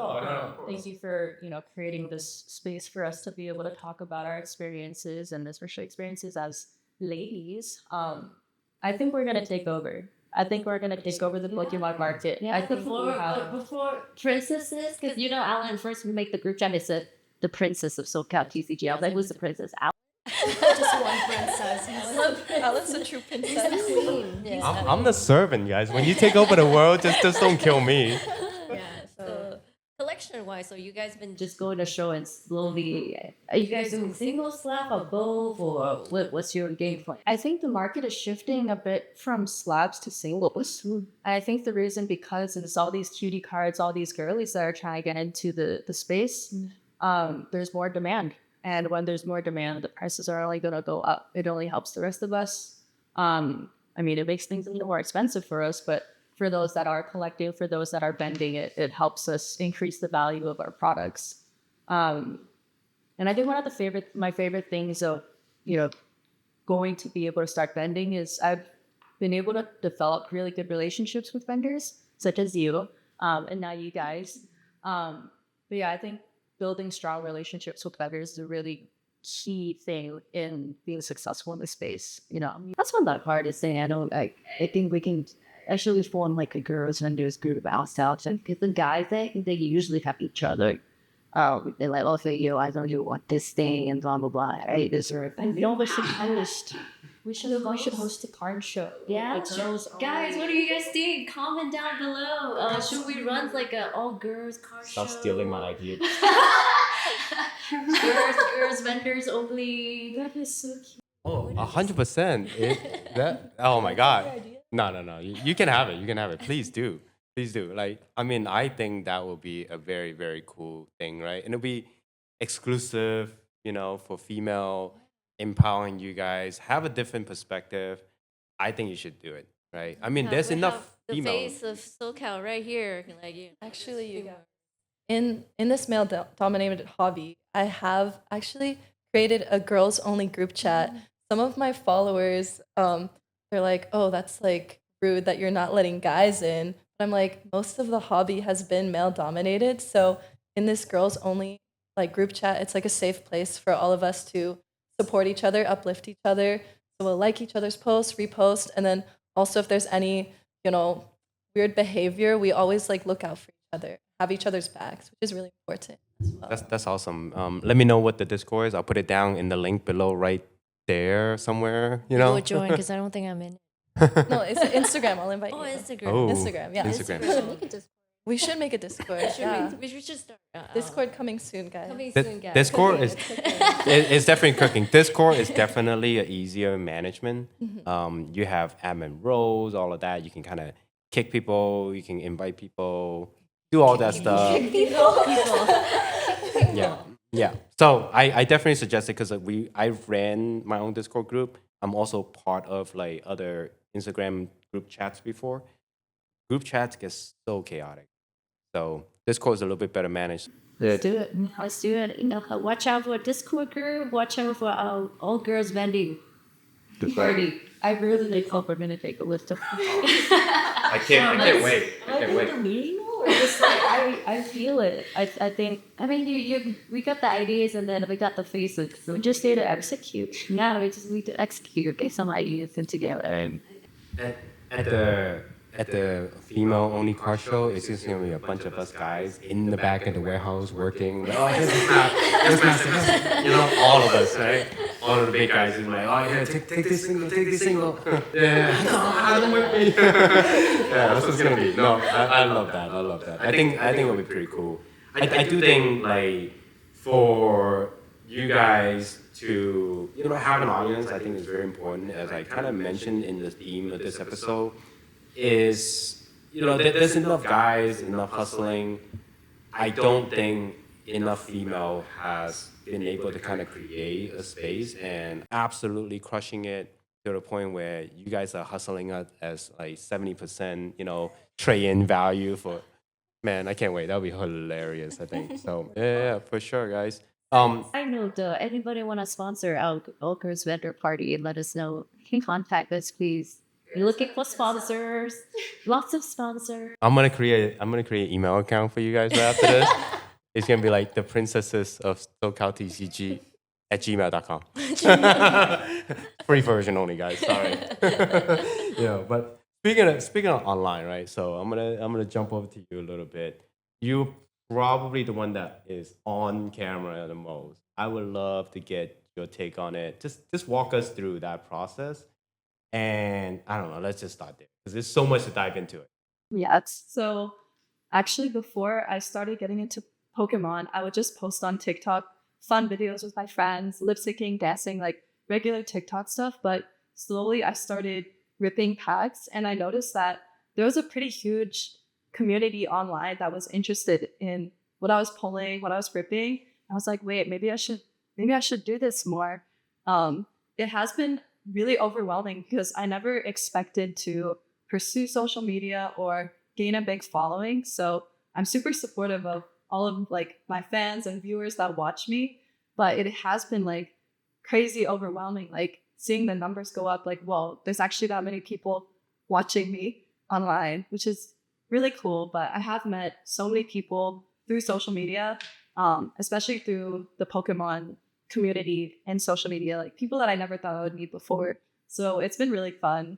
Thank you for creating this space for us to be able to talk about our experiences and especially experiences as ladies. I think we're gonna take over. I think we're gonna take over the Pokemon market. Yeah, I think before princesses, because Alan first make the group chat. It said the Princess of SoCal TCG. I was like, who's the princess? Alan. just one princess. Alan's a true princess. Queen. Yeah. I'm the servant, guys. When you take over the world, just don't kill me. Yeah. So collection wise, so you guys been Just go to show and slowly. Are you guys doing single slab or both, or what's your game plan? I think the market is shifting a bit from slabs to singles. I think the reason because it's all these cutie cards, all these girlies that are trying to get into the space, there's more demand. And when there's more demand, the prices are only going to go up. It only helps the rest of us. I mean, it makes things a little more expensive for us, but for those that are collecting, for those that are vending, it helps us increase the value of our products. And I think one of my favorite things of, going to be able to start vending is I've been able to develop really good relationships with vendors, such as you, and now you guys. But yeah, I think building strong relationships with vendors is a really key thing in being successful in the space. That's one of the hardest thing. I think we can actually form like a girls vendors group ourselves, and because the guys they usually have each other. They're like, okay, I know you want this thing and blah blah blah. Right? And we should host. We should host a card show. Yeah, Like girls guys, only. what do you guys think? Comment down below. Should we run like a all girls car Stop show? stealing my idea. girls vendors only. That is so cute. Oh, 100%. Oh my God. No. You can have it. You can have it. Please do. Please do. Like, I mean, I think that will be a very, very cool thing, right? And it'll be exclusive, for female, empowering you guys, have a different perspective. I think you should do it, right? I mean, there's we enough have the females. face of SoCal right here. Like you. Actually, you guys, in this male dominated hobby, I have actually created a girls only group chat. Some of my followers, they're like, "Oh, that's like rude that you're not letting guys in." But I'm like, most of the hobby has been male dominated, so in this girls only like group chat, it's like a safe place for all of us to support each other, uplift each other. So we'll like each other's posts, repost, and then also if there's any, weird behavior, we always like look out for each other, have each other's backs, which is really important as well. That's awesome. Let me know what the Discord is. I'll put it down in the link below right there somewhere, You would join because I don't think I'm in. No, it's Instagram. I'll invite Oh, you. Instagram. Oh, Instagram, yeah. Instagram. We should make a Discord. Yeah. We should just start. Discord coming soon, guys. Coming Di- soon, guys. Discord is It's cooking. it's definitely cooking. Discord is definitely a easier management. You have admin roles, all of that. You can kind of kick people. You can invite people, do all that stuff. Yeah. So I definitely suggest it because I ran my own Discord group. I'm also part of like other Instagram group chats before. Group chats get so chaotic. So Discord is a little bit better managed. Let's do it. Let's do it. Watch out for Discord group. Watch out for all girls vending party. I really like hope we're gonna take a list of. I can't wait. The meeting or just like I feel it. I think. I mean, we got the ideas and then we got the faces. So we just need to execute. Yeah, we just need to execute. Get some ideas in together. At the female only car show, it's just gonna be a bunch of us guys in the back of the warehouse working. Like, oh, here's all of us, right? All of the big guys is like, oh yeah, take this single. Yeah, no, don't work me. Yeah, that's what's gonna be. No, I love that. I think it'll be pretty cool. I do think like for you guys to have an audience, I think is very important. As I kind of mentioned in the theme of this episode, is there's enough guys, enough hustling. I don't think enough female has been able to kind of create a space and absolutely crushing it to the point where you guys are hustling us as like 70%, trade-in value for. Man, I can't wait. That'll be hilarious, I think. So yeah, for sure, guys. I know. Anybody want to sponsor our all girls vendor party? Let us know. You can contact us, please. We're looking for sponsors. Lots of sponsors. I'm gonna create an email account for you guys right after this. It's gonna be like the Princesses of SoCal TCG at gmail.com. Free version only, guys. Sorry. But speaking of online, right? So I'm gonna jump over to you a little bit. You probably the one that is on camera the most. I would love to get your take on it. Just walk us through that process. And I don't know, let's just start there because there's so much to dive into it. Yeah. So actually, before I started getting into Pokemon, I would just post on TikTok fun videos with my friends, lip syncing, dancing, like regular TikTok stuff. But slowly I started ripping packs and I noticed that there was a pretty huge community online that was interested in what I was pulling, what I was ripping. I was like, wait, maybe I should maybe I should do this more. It has been really overwhelming because I never expected to pursue social media or gain a big following. So I'm super supportive of all of like my fans and viewers that watch me, but it has been like crazy overwhelming, like seeing the numbers go up, like, whoa, there's actually that many people watching me online, which is really cool. But I have met so many people through social media, especially through the Pokemon community and social media, like people that I never thought I would meet before. So it's been really fun.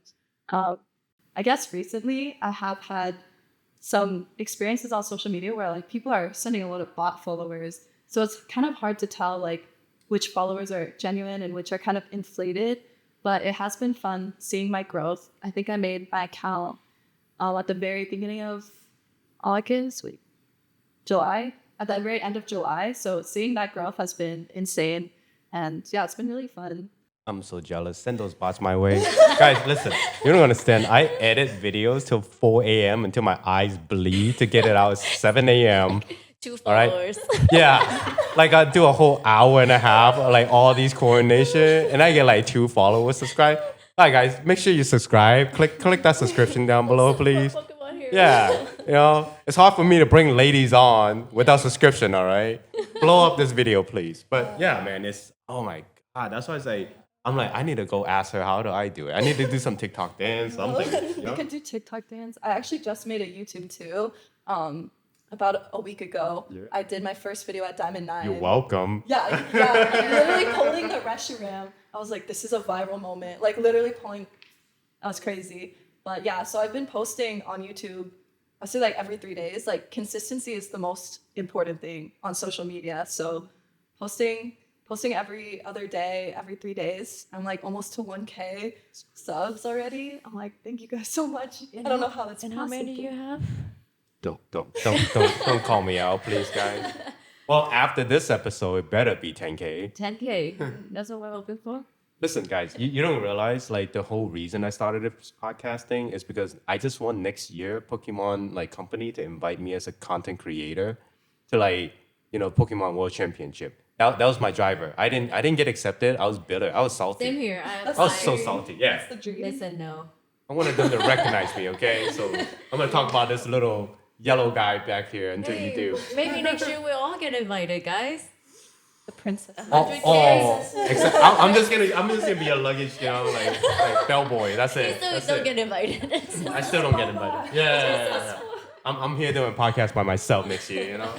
I guess recently I have had some experiences on social media where like people are sending a lot of bot followers. So it's kind of hard to tell like which followers are genuine and which are kind of inflated. But it has been fun seeing my growth. I think I made my account at the very beginning of July, at the very end of July. So seeing that growth has been insane. And yeah, it's been really fun. I'm so jealous. Send those bots my way. Guys, listen, you don't understand. I edit videos till 4 a.m. until my eyes bleed to get it out at 7 a.m. 2 All right? followers. Yeah. Like I do a whole hour and a half of like all these coordination and I get like 2 followers subscribe. All right, guys, make sure you subscribe. Click that subscription down below, please. Pokemon Hero. Yeah, you know, it's hard for me to bring ladies on without subscription, all right? Blow up this video, please. But yeah, man, it's, oh my God, that's why I say, I'm like, I need to go ask her, how do I do it? I need to do some TikTok dance, something. You You know? can do TikTok dance. I actually just made a YouTube too. About a week ago, I did my first video at Diamond 9. You're welcome. Yeah, literally pulling the Reshiram. I was like, this is a viral moment. Like literally pulling, that was crazy. But yeah, so I've been posting on YouTube, I say like every 3 days. Like consistency is the most important thing on social media. So posting every other day, every 3 days. I'm like almost to 1K subs already. I'm like, thank you guys so much. I don't know how that's And possible. how many do you have? Don't call me out, please, guys. Well, after this episode, it better be 10K. 10K. That's what we're hoping for. Listen, guys, you don't realize like the whole reason I started this podcasting is because I just want next year Pokemon like company to invite me as a content creator to like, you know, Pokemon World Championship. That was my driver. I didn't get accepted. I was bitter. I was salty. Same here. I was so salty. Yeah. That's the dream. They said no. I wanted them to recognize me, okay? So I'm gonna talk about this little yellow guy back here until you do. Maybe next year we'll all get invited, guys. The princess. Except I'm just gonna be a luggage, you know, like bellboy. That's it. You still That's don't it. get invited. I still don't get invited. Yeah. I'm here doing a podcast by myself next year, you know.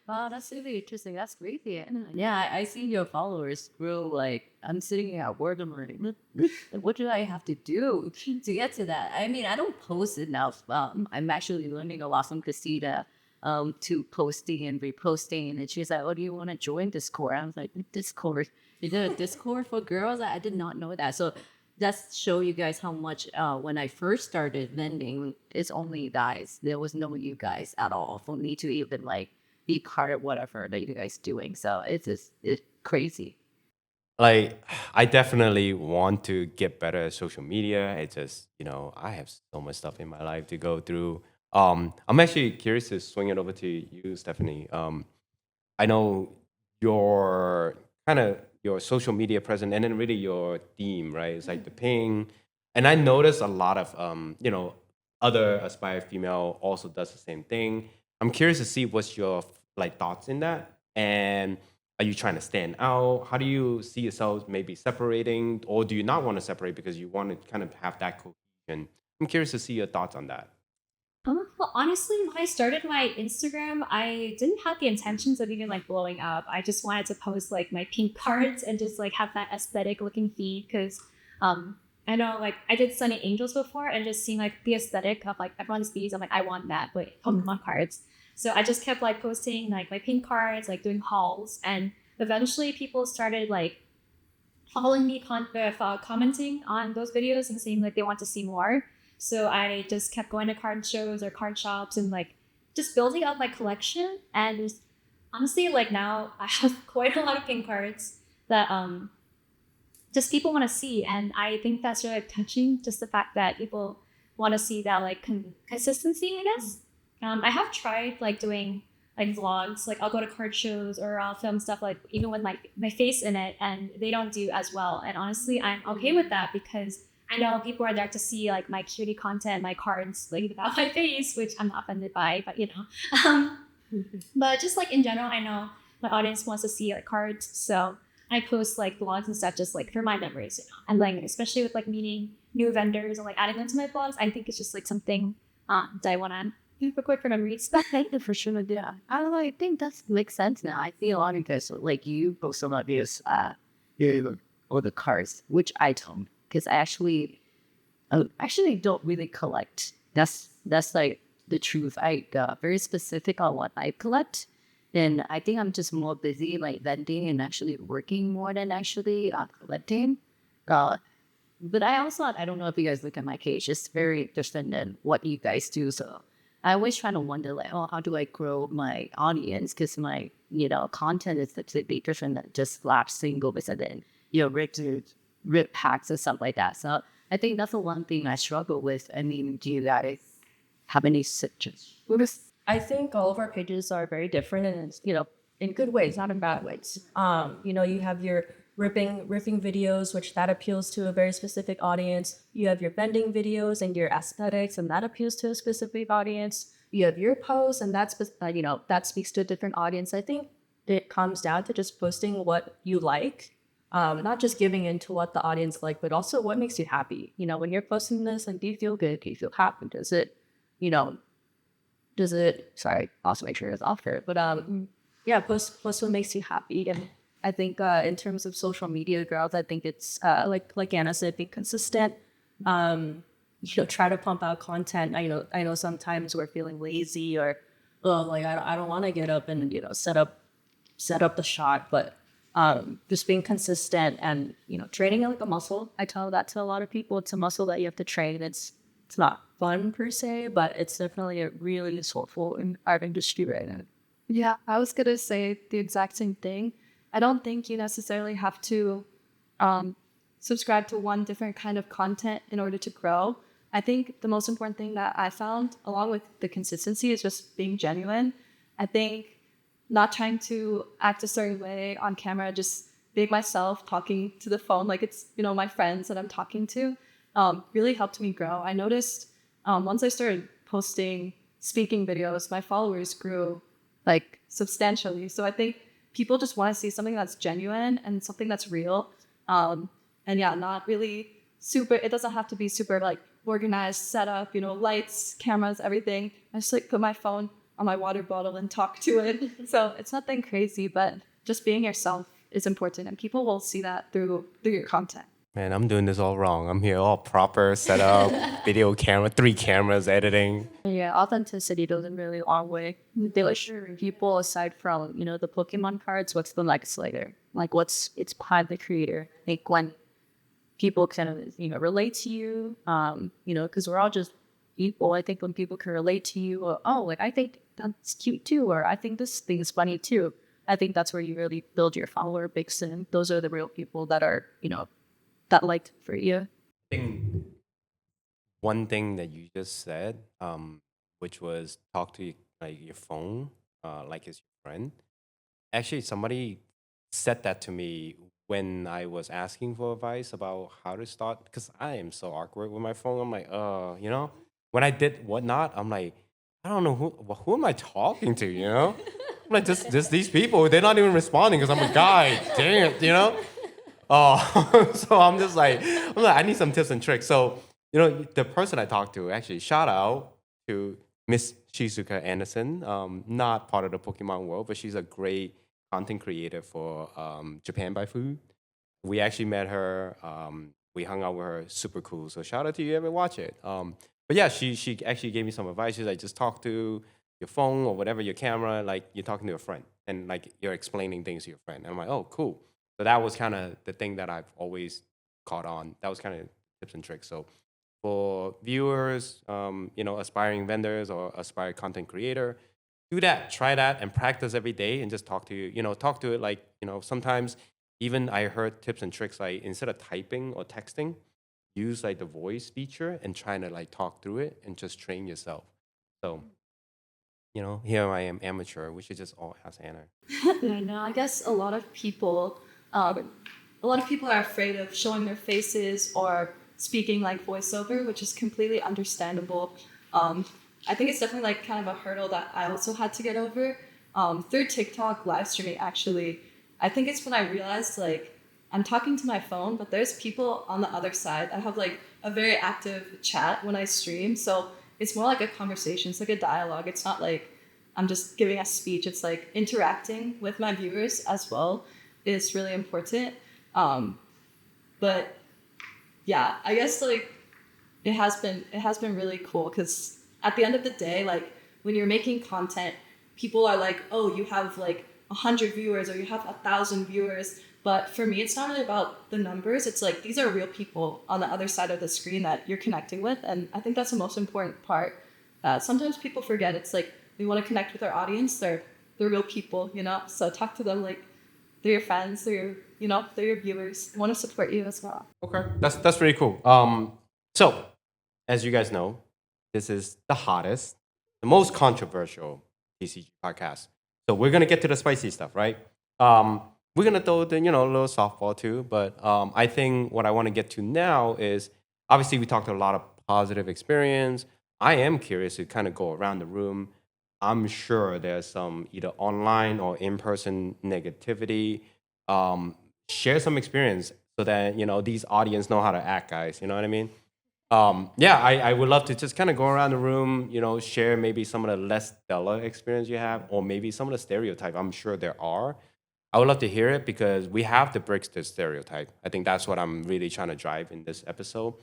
Wow, that's really interesting. That's crazy. Yeah, I see your followers grow. Like, I'm sitting here at work. I'm like, what do I have to do to get to that? I mean, I don't post enough. I'm actually learning a lot from Christina to posting and reposting. And she's like, oh, do you want to join Discord? I was like, Discord? You did a Discord for girls? I did not know that. So that's show you guys how much when I first started vending, it's only guys. There was no you guys at all for me to even like be part of whatever that you guys doing. So it's crazy. Like, I definitely want to get better at social media. It's just, you know, I have so much stuff in my life to go through. I'm actually curious to swing it over to you, Stephanie. I know your social media presence and then really your theme, right? It's like the ping. And I noticed a lot of, you know, other Aspire female also does the same thing. I'm curious to see what's your like thoughts in that, and are you trying to stand out? How do you see yourselves maybe separating, or do you not want to separate because you want to kind of have that cohesion? I'm curious to see your thoughts on that. Well, honestly, when I started my Instagram, I didn't have the intentions of even like blowing up. I just wanted to post like my pink cards and just like have that aesthetic looking feed because I know like I did Sunny Angels before and just seeing like the aesthetic of like everyone's feeds. I'm like, I want that, but Pokemon cards. So I just kept like posting like my pink cards, like doing hauls, and eventually people started like following me, commenting on those videos and saying like they want to see more. So I just kept going to card shows or card shops and like just building up my collection. And just, honestly, like now I have quite a lot of pink cards that just people want to see, and I think that's really touching. Just the fact that people want to see that like consistency, I guess. I have tried like doing like vlogs. Like I'll go to card shows or I'll film stuff like even with my face in it, and they don't do as well. And honestly, I'm okay with that because I know people are there to see like my cutie content, my cards like without my face, which I'm not offended by, but you know. Um, but just like in general, I know my audience wants to see like cards, so I post like blogs and stuff just like for my memories, you know. And like especially with like meeting new vendors and like adding them to my blogs, I think it's just like something that I want to do for quick for memories. Thank you for sure. Yeah, I don't know. I think that makes sense now. I see a lot of guys like you post some of these, or the cars, which I don't, because I actually don't really collect. That's like the truth. I very specific on what I collect, and I think I'm just more busy like vending and actually working more than actually collecting. Uh, but I don't know if you guys look at my page. It's very different than what you guys do. So I always try to wonder like, oh, how do I grow my audience? Because my content is completely different than just flash singles and then rip packs and stuff like that. So I think that's the one thing I struggle with. I mean, do you guys have any suggestions? I think all of our pages are very different, and it's, in good ways, not in bad ways. You have your ripping videos, which that appeals to a very specific audience. You have your vending videos and your aesthetics, and that appeals to a specific audience. You have your posts, and that speaks to a different audience. I think it comes down to just posting what you like, not just giving into what the audience like, but also what makes you happy. When you're posting this, like, do you feel good? Do you feel happy? You know, sorry, also make sure it's off here, but yeah, post what makes you happy. And I think in terms of social media growth, I think it's like Anna said, be consistent. Try to pump out content. I know sometimes we're feeling lazy, or like I don't want to get up and set up the shot, but just being consistent and training it like a muscle. I tell that to a lot of people. It's a muscle that you have to train. It's not fun per se, but it's definitely a really useful in our industry right now. Yeah, I was gonna say the exact same thing. I don't think you necessarily have to subscribe to one different kind of content in order to grow. I think the most important thing that I found, along with the consistency, is just being genuine. I think not trying to act a certain way on camera, just being myself, talking to the phone like it's my friends that I'm talking to, really helped me grow. I noticed once I started posting speaking videos, my followers grew like substantially. So I think people just want to see something that's genuine and something that's real. And yeah, not really super, it doesn't have to be super like organized setup, lights, cameras, everything. I just like put my phone on my water bottle and talk to it. So it's nothing crazy, but just being yourself is important, and people will see that through your content. Man, I'm doing this all wrong. I'm here all proper, set up, video camera, 3 cameras, editing. Yeah, authenticity doesn't really way. They like people aside from the Pokemon cards. What's the next layer? Like it's behind the creator. Like when people kind of relate to you, because we're all just people. I think when people can relate to you, or, oh, like I think that's cute too, or I think this thing is funny too. I think that's where you really build your follower base, and those are the real people that are that liked for you. I think one thing that you just said, which was talk to like your phone, like it's your friend. Actually, somebody said that to me when I was asking for advice about how to start, because I am so awkward with my phone. I'm like, when I did whatnot, I'm like, I don't know who am I talking to, I'm like, just these people, they're not even responding because I'm a guy. Dang it, Oh, so I'm like, I need some tips and tricks. So, the person I talked to, actually, shout out to Miss Shizuka Anderson, not part of the Pokemon world, but she's a great content creator for Japan by Food. We actually met her. We hung out with her. Super cool. So shout out to you. Ever watch it? But yeah, she actually gave me some advice. She's like, just talk to your phone or whatever, your camera, like you're talking to a friend, and like you're explaining things to your friend. And I'm like, oh, cool. So that was kind of the thing that I've always caught on. That was kind of tips and tricks. So for viewers, aspiring vendors or aspiring content creator, do that, try that, and practice every day, and just talk to it like, sometimes even I heard tips and tricks like instead of typing or texting, use like the voice feature and trying to like talk through it and just train yourself. So here I am, amateur. We should just all ask Anna. I know. I guess a lot of people are afraid of showing their faces or speaking like voiceover, which is completely understandable. I think it's definitely like kind of a hurdle that I also had to get over through TikTok live streaming. Actually, I think it's when I realized like I'm talking to my phone, but there's people on the other side. I have like a very active chat when I stream, so it's more like a conversation. It's like a dialogue. It's not like I'm just giving a speech. It's like interacting with my viewers as well is really important. But yeah, I guess like it has been really cool because at the end of the day, like when you're making content, people are like, oh, you have like 100 viewers or you have 1,000 viewers. But for me, it's not really about the numbers. It's like these are real people on the other side of the screen that you're connecting with. And I think that's the most important part. Sometimes people forget it's like we want to connect with our audience. They're real people, So talk to them like they're your fans, they're your viewers. They want to support you as well. Okay, that's pretty cool. So as you guys know, this is the hottest, the most controversial TCG podcast. So we're gonna get to the spicy stuff, right? We're gonna throw the a little softball too, but I think what I want to get to now is obviously we talked a lot of positive experience. I am curious to kind of go around the room. I'm sure there's some either online or in-person negativity. Share some experience so that these audience know how to act, guys. You know what I mean? Yeah, I would love to just kind of go around the room, share maybe some of the less stellar experience you have, or maybe some of the stereotype. I'm sure there are. I would love to hear it because we have to break the stereotype. I think that's what I'm really trying to drive in this episode.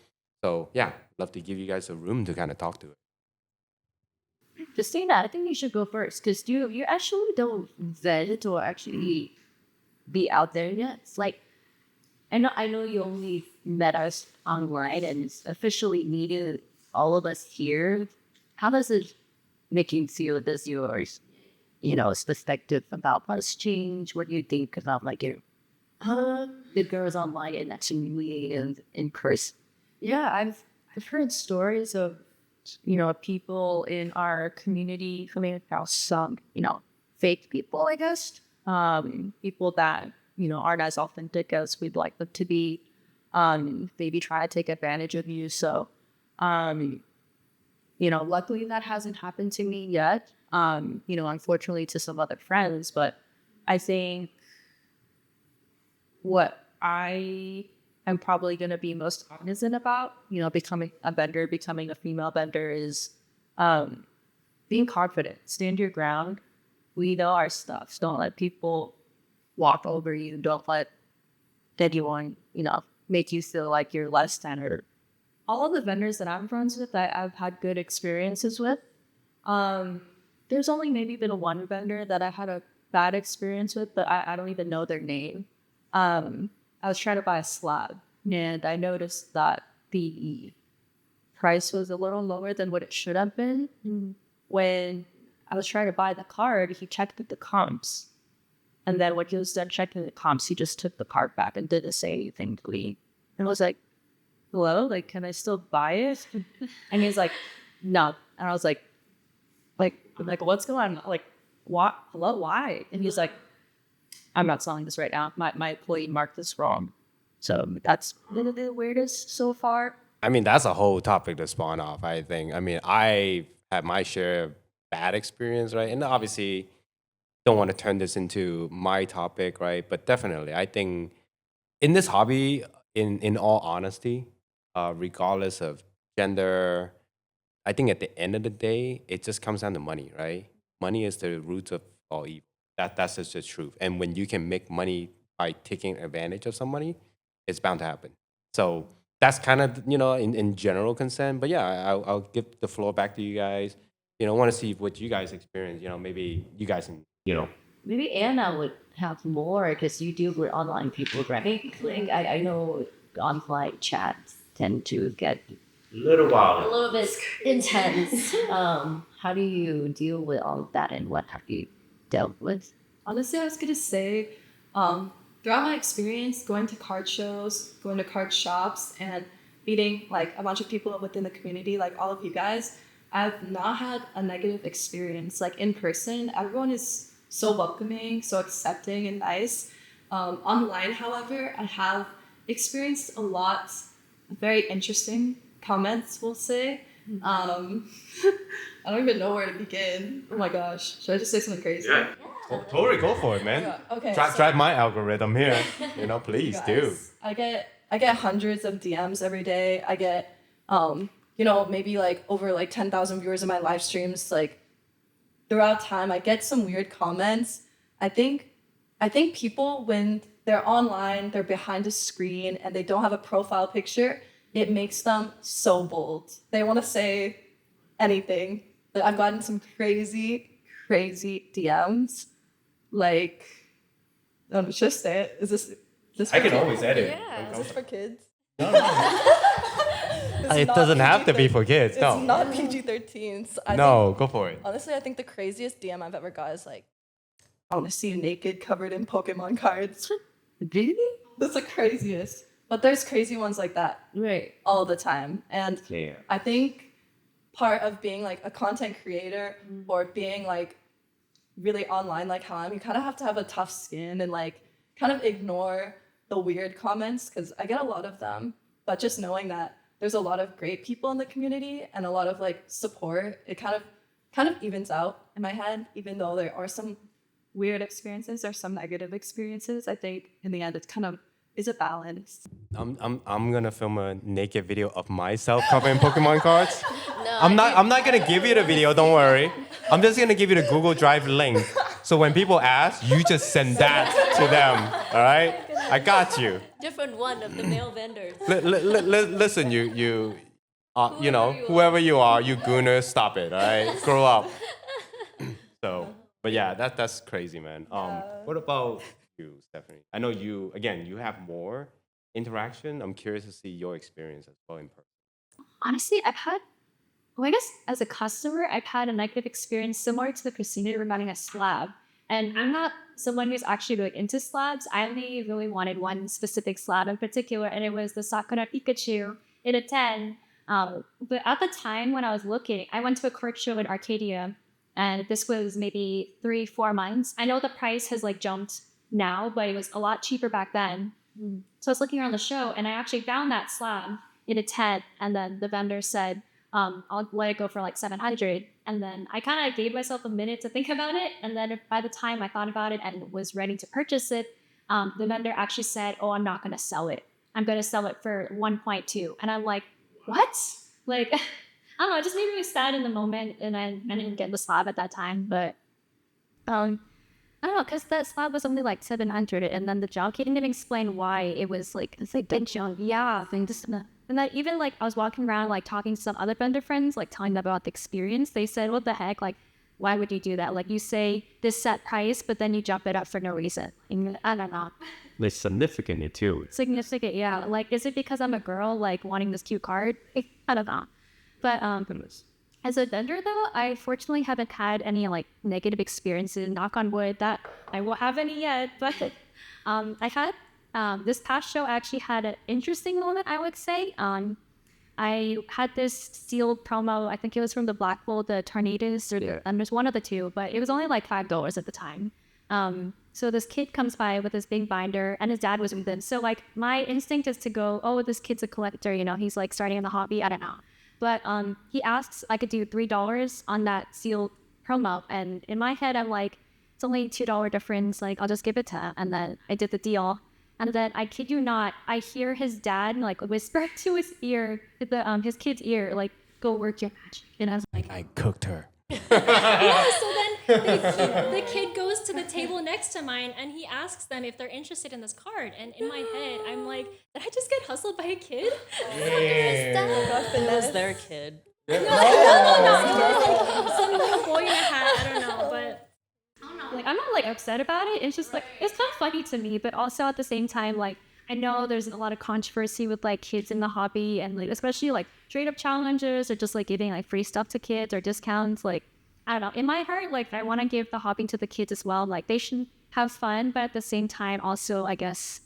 So yeah, love to give you guys a room to kind of talk to it. Justina, I think you should go first because you actually don't vet or actually be out there yet. It's like I know you only met us online and officially meeting all of us here. How does it make you feel? Does yours, perspective about us change? What do you think about like the girls online and actually in person? Yeah, I've heard stories of people in our community coming across some fake people, I guess. People that aren't as authentic as we'd like them to be. Maybe try to take advantage of you. So, luckily that hasn't happened to me yet. Unfortunately to some other friends, but I think what I am probably going to be most cognizant about, becoming a vendor, becoming a female vendor is being confident, stand your ground. We know our stuff. Don't let people walk over you. Don't let anyone, make you feel like you're less than. Or all of the vendors that I'm friends with, I've had good experiences with. There's only maybe been one vendor that I had a bad experience with, but I don't even know their name. I was trying to buy a slab, and I noticed that the price was a little lower than what it should have been. When I was trying to buy the card, he checked the comps. And then when he was done checking the comps, he just took the card back and didn't say anything to me. And I was like, hello? Like, can I still buy it? And he's like, no. And I was like, what's going on? Like, what? Hello? Why? And he's like, I'm not selling this right now. My employee marked this wrong. So that's one of the weirdest so far. I mean, that's a whole topic to spawn off, I think. I mean, I had my share of bad experience, right? And obviously, don't want to turn this into my topic, right? But definitely, I think in this hobby, in all honesty, regardless of gender, I think at the end of the day, it just comes down to money, right? Money is the root of all evil. That's just the truth. And when you can make money by taking advantage of somebody, it's bound to happen. So that's kind of in general consent. But yeah, I'll give the floor back to you guys. Want to see what you guys experience. Maybe you guys can Maybe Anna would have more because you deal with online people, right? Like I know online chats tend to get a little wild, a little bit intense. How do you deal with all of that, and what have you dealt with? Honestly, I was gonna say, throughout my experience going to card shows, going to card shops, and meeting like a bunch of people within the community, like all of you guys, I've not had a negative experience. Like in person, everyone is so welcoming, so accepting and nice. Online, however, I have experienced a lot of very interesting comments, we'll say. I don't even know where to begin. Oh my gosh. Should I just say something crazy? Yeah. Totally go for it, man. Yeah, okay. Try my algorithm here. Please do. Guys, I get hundreds of DMs every day. I get maybe like over like 10,000 viewers in my live streams. Like throughout time, I get some weird comments. I think people, when they're online, they're behind a screen and they don't have a profile picture, it makes them so bold. They want to say anything. Like, I've gotten some crazy DMs. Like, should I say it? Is this I can always edit. Yeah. Is this for kids? No. It's It not doesn't have to be PG-13. for kids. No. It's not PG-13. So No, go for it. Honestly, I think the craziest DM I've ever got is like, I want to see you naked covered in Pokemon cards. Really? That's the craziest. But there's crazy ones like that Right. all the time. And Yeah. I think part of being like a content creator or being like really online like how you kind of have to have a tough skin and like kind of ignore the weird comments, because I get a lot of them. But just knowing that there's a lot of great people in the community and a lot of like support, it kind of evens out in my head, even though there are some weird experiences or some negative experiences. I think in the end, it's kind of is a balance. I'm gonna film a naked video of myself covering Pokemon cards. No, I'm not gonna give you the video, don't worry. I'm just gonna give you the Google Drive link. So when people ask, you just send that to them. All right? I got you. different one of the male vendors. Listen, whoever you are, you gooners, stop it. All right? Grow up. So, but yeah, that's crazy, man. What about you, Stephanie? I know you have more interaction. I'm curious to see your experience as well in person. Honestly, I guess as a customer, I've had a negative experience similar to the Christina regarding a slab. And I'm not someone who's actually really into slabs. I only really wanted one specific slab in particular, and it was the Sakura Pikachu in a 10. But at the time when I was looking, I went to a card show in Arcadia, and this was maybe 3-4 months. I know the price has like jumped now, but it was a lot cheaper back then. So I was looking around the show, and I actually found that slab in a 10, and then the vendor said, I'll let it go for like 700. And then I kind of gave myself a minute to think about it. And then by the time I thought about it and was ready to purchase it, the vendor actually said, oh, I'm not going to sell it. I'm going to sell it for 1.2. And I'm like, what? Like, I don't know. It just made me sad in the moment. And I didn't get the slab at that time. But I don't know, because that slab was only like 700. And then the jockey didn't even explain why it was like, it's like big junk. Yeah. And then even like I was walking around like talking to some other vendor friends, like telling them about the experience. They said, what the heck? Like, why would you do that? Like you say this set price, but then you jump it up for no reason. And I don't know. It's significant too. Significant, yeah. Like, is it because I'm a girl like wanting this cute card? I don't know. But as a vendor though, I fortunately haven't had any like negative experiences, knock on wood, that I won't have any yet. But I had this past show actually had an interesting moment, I would say. I had this sealed promo. I think it was from the Black Bull, the Tornadoes, and there's one of the two, but it was only like $5 at the time. So this kid comes by with this big binder, and his dad was with him. So like my instinct is to go, oh, this kid's a collector, he's like starting in the hobby. I don't know. But he asks I could do $3 on that sealed promo, and in my head I'm like, it's only $2 difference. Like I'll just give it to him, and then I did the deal. And then I kid you not, I hear his dad like whisper to his ear, his kid's ear, like, go work your match. And I was like, I cooked her. Yeah, so then the kid goes to the table next to mine and he asks them if they're interested in this card. And in my head, I'm like, did I just get hustled by a kid? It was their kid. No. Some little boy in a hat. I don't know, but like, I'm not like upset about it. It's just like, it's kind of funny to me, but also at the same time, like, I know there's a lot of controversy with like kids in the hobby, and like especially like straight up challenges or just like giving like free stuff to kids or discounts. Like, I don't know, in my heart, like I want to give the hobby to the kids as well. Like they should have fun, but at the same time also, I guess,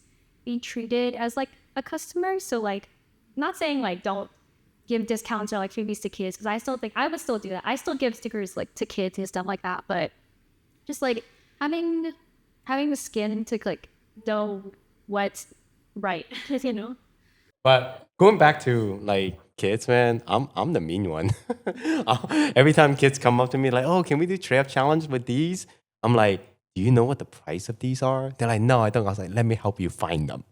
be treated as like a customer. So like, not saying like don't give discounts or like freebies to kids, because I still think I would still do that. I still give stickers like to kids and stuff like that, but just like having the skin to like know what's right, you know. But going back to like kids, man, I'm the mean one. Every time kids come up to me like, "Oh, can we do trade challenge with these?" I'm like, "Do you know what the price of these are?" They're like, "No, I don't." I was like, "Let me help you find them."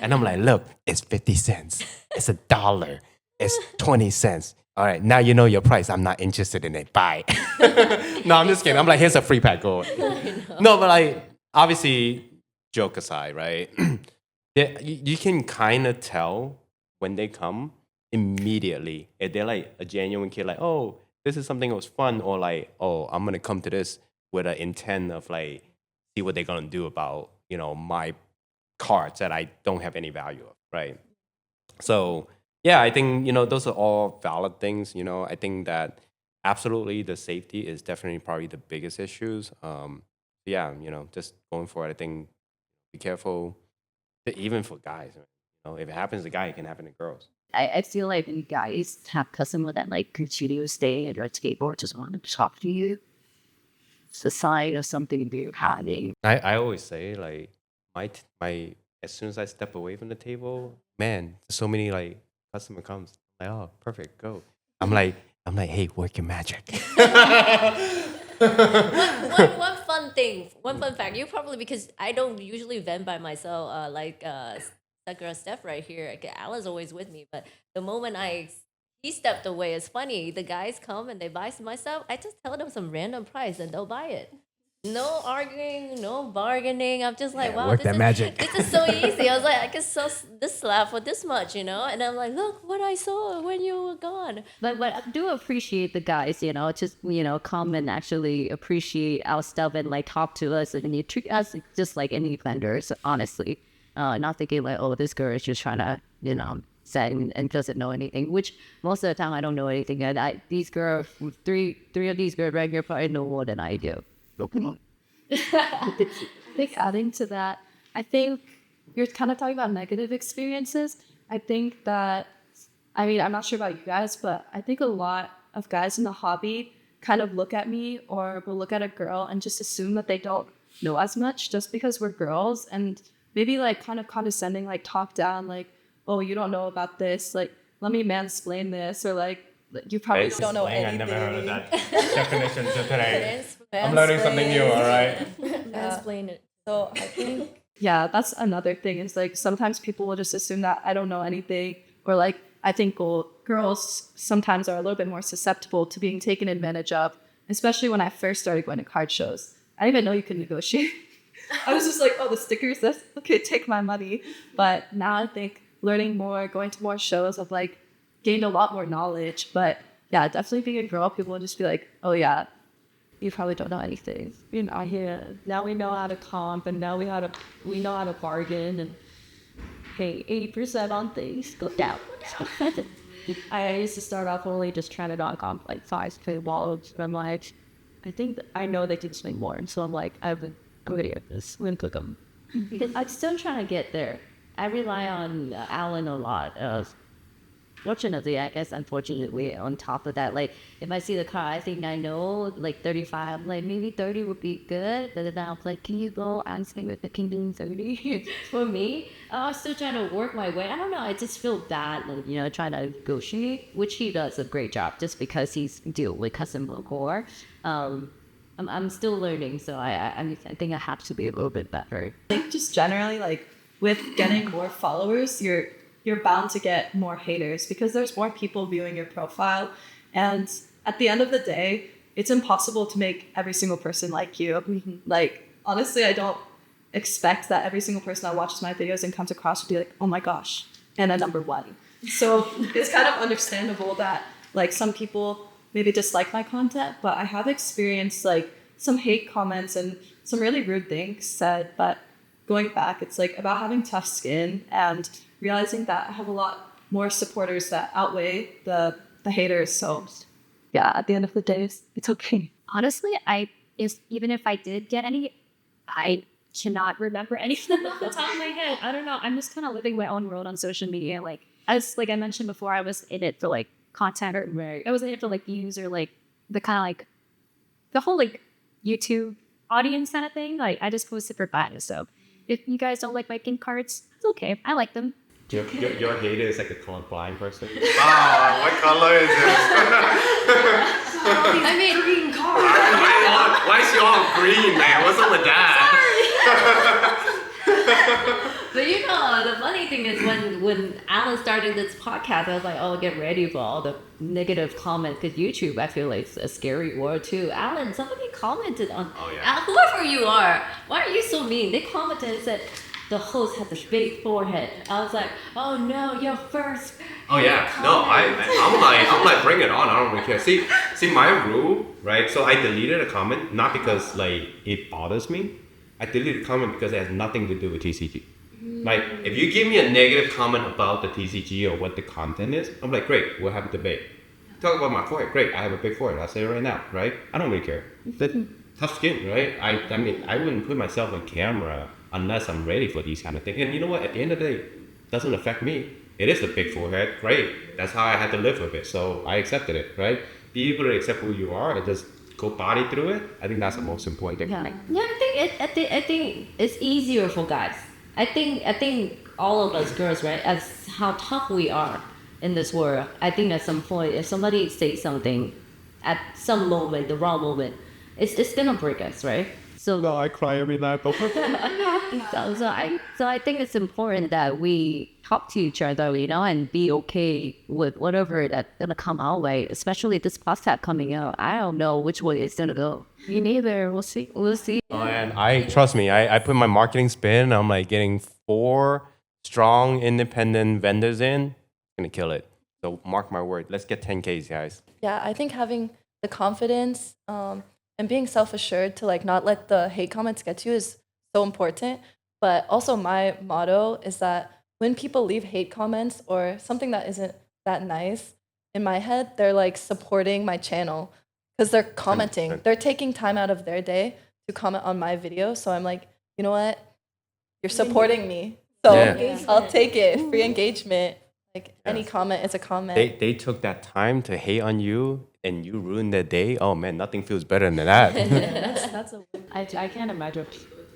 And I'm like, "Look, it's 50 cents. It's $1. It's 20 cents. All right, now you know your price. I'm not interested in it. Bye." No, I'm just kidding. I'm like, "Here's a free pack. Go." No, but like obviously, joke aside, right? Yeah, you can kind of tell when they come immediately. If they're like a genuine kid, like, oh, this is something that was fun, or like, oh, I'm gonna come to this with an intent of like, see what they're gonna do about, my cards that I don't have any value of, right? So yeah, I think those are all valid things. I think that absolutely the safety is definitely probably the biggest issues. Yeah, just going for it. I think be careful even for guys, if it happens to guy, it can happen to girls. I feel like when guys have customer that like continue staying at your table just want to talk to you, it's a sign of something they're having. I always say like my as soon as I step away from the table, man, so many like customer comes like, oh, perfect, go. I'm like, hey, work your magic. One one fun fact. You probably, because I don't usually vent by myself. Sakura.Steph right here. Okay, Alan's always with me, but the moment he stepped away, it's funny. The guys come and they buy my stuff. I just tell them some random price and they'll buy it. No arguing, no bargaining. I'm just like, Yeah, wow, work that magic. this is so easy. I was like, I can sell this slab for this much, And I'm like, look what I saw when you were gone. But I do appreciate the guys, just come and actually appreciate our stuff and like talk to us and you treat us just like any vendors, honestly. Not thinking like, oh, this girl is just trying to, say and doesn't know anything, which most of the time I don't know anything. And these girls, three of these girls right here probably know more than I do. I think adding to that, I think you're kind of talking about negative experiences. I think that, I'm not sure about you guys, but I think a lot of guys in the hobby kind of look at me or will look at a girl and just assume that they don't know as much just because we're girls, and maybe like kind of condescending, like talk down, like, oh, you don't know about this, like, let me mansplain this, or like, you probably don't know anything. I never heard of that definition until today. I'm learning something new, all right? Mansplain it. So I think Yeah, that's another thing. Is like sometimes people will just assume that I don't know anything, or like I think girls sometimes are a little bit more susceptible to being taken advantage of, especially when I first started going to card shows. I didn't even know you could negotiate. I was just like, oh, the stickers, that's okay, take my money. But now I think learning more, going to more shows, have like gained a lot more knowledge. But yeah, definitely being a girl, people will just be like, oh yeah, you probably don't know anything. Now we know how to comp, and now we know how to bargain, and pay 80% on things, go down. I used to start off only just trying to not comp like 5K walls, but I'm like, I know they can swing more, so I'm like, I'm gonna get this, I'm gonna cook them. I'm still trying to get there. I rely on Alan a lot. Fortunately, I guess, unfortunately, on top of that, like, if I see the car, I think I know, like, 35, I'm like, maybe 30 would be good. But then I'm like, can you go ask me if it can do 30 for me? I'm still trying to work my way. I don't know. I just feel bad, like, trying to negotiate, which he does a great job just because he's deal with custom core. I'm still learning, so I think I have to be a little bit better. I think just generally, like, with getting more followers, you're bound to get more haters because there's more people viewing your profile. And at the end of the day, it's impossible to make every single person like you. Mm-hmm. Like, honestly, I don't expect that every single person that watches my videos and comes across would be like, oh my gosh, and a number one. So it's kind of understandable that like some people maybe dislike my content, but I have experienced like some hate comments and some really rude things said. But going back, it's like about having tough skin and realizing that I have a lot more supporters that outweigh the haters. So yeah, at the end of the day, it's okay. Honestly, even if I did get any, I cannot remember any of them off the top of my head. I don't know. I'm just kind of living my own world on social media. Like, as like I mentioned before, I was in it for like content, or I was in it for like views, or like the kind of like the whole like YouTube audience kind of thing. Like I just posted for fun. So if you guys don't like my pink cards, it's okay. I like them. Your hater is like a colorblind person. Oh, what color is this? I mean, green card. Why is she all green, man? What's up with that? But you know, the funny thing is when Alan started this podcast, I was like, oh, get ready for all the negative comments, because YouTube, I feel like it's a scary word too. Alan, somebody commented on, Alan, whoever you are, why are you so mean? They commented and said, the host has a big forehead. I was like, oh no, you're first. Oh yeah, no, I'm like, bring it on. I don't really care. See, my rule, right? So I deleted a comment not because like it bothers me. I deleted a comment because it has nothing to do with TCG. Like, if you give me a negative comment about the TCG or what the content is, I'm like, great, we'll have a debate. Talk about my forehead, great, I have a big forehead. I'll say it right now, right? I don't really care. Tough skin, right? I mean, I wouldn't put myself on camera unless I'm ready for these kind of things. And you know what? At the end of the day, it doesn't affect me. It is a big forehead, great. That's how I had to live with it. So I accepted it, right? Be able to accept who you are and just go body through it. I think that's the most important thing. Yeah, I think it's easier for guys. I think all of us girls, right, as how tough we are in this world, I think at some point, if somebody says something at some moment, the wrong moment, it's gonna break us, right? So No, I cry every night. so I think it's important that we talk to each other, you know, and be okay with whatever that's gonna come our way, especially this podcast coming out. I don't know which way it's gonna go. Me neither. We'll see. And trust me, I put my marketing spin. I'm like getting 4 strong independent vendors in. Gonna kill it. So mark my word. Let's get 10Ks, guys. Yeah, I think having the confidence and being self-assured to like not let the hate comments get to you is so important. But also my motto is that when people leave hate comments or something that isn't that nice, in my head, they're like supporting my channel because they're commenting. 100%. They're taking time out of their day to comment on my video. So I'm like, you know what? You're supporting me. So Yeah. I'll take it. Free engagement. Like any comment is a comment. They took that time to hate on you and you ruined their day. Oh man, nothing feels better than that. That's a. I can't imagine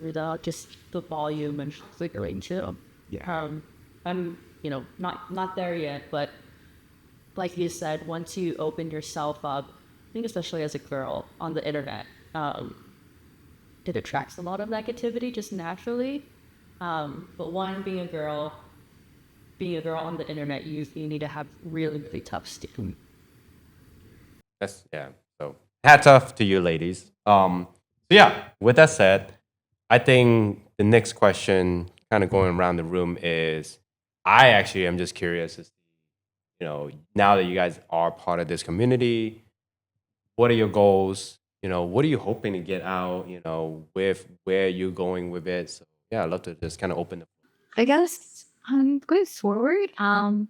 without just the volume and flickering too. Yeah. I'm not there yet, but like you said, once you open yourself up, I think especially as a girl on the internet, it attracts a lot of negativity just naturally. But one, being a girl on the internet, you need to have really, really tough skin. So hats off to you, ladies. So yeah, with that said, I think the next question, kind of going around the room, is I actually am just curious as now that you guys are part of this community, what are your goals? What are you hoping to get out? With where you're going with it. So yeah, I'd love to just kind of open the. I guess going forward, I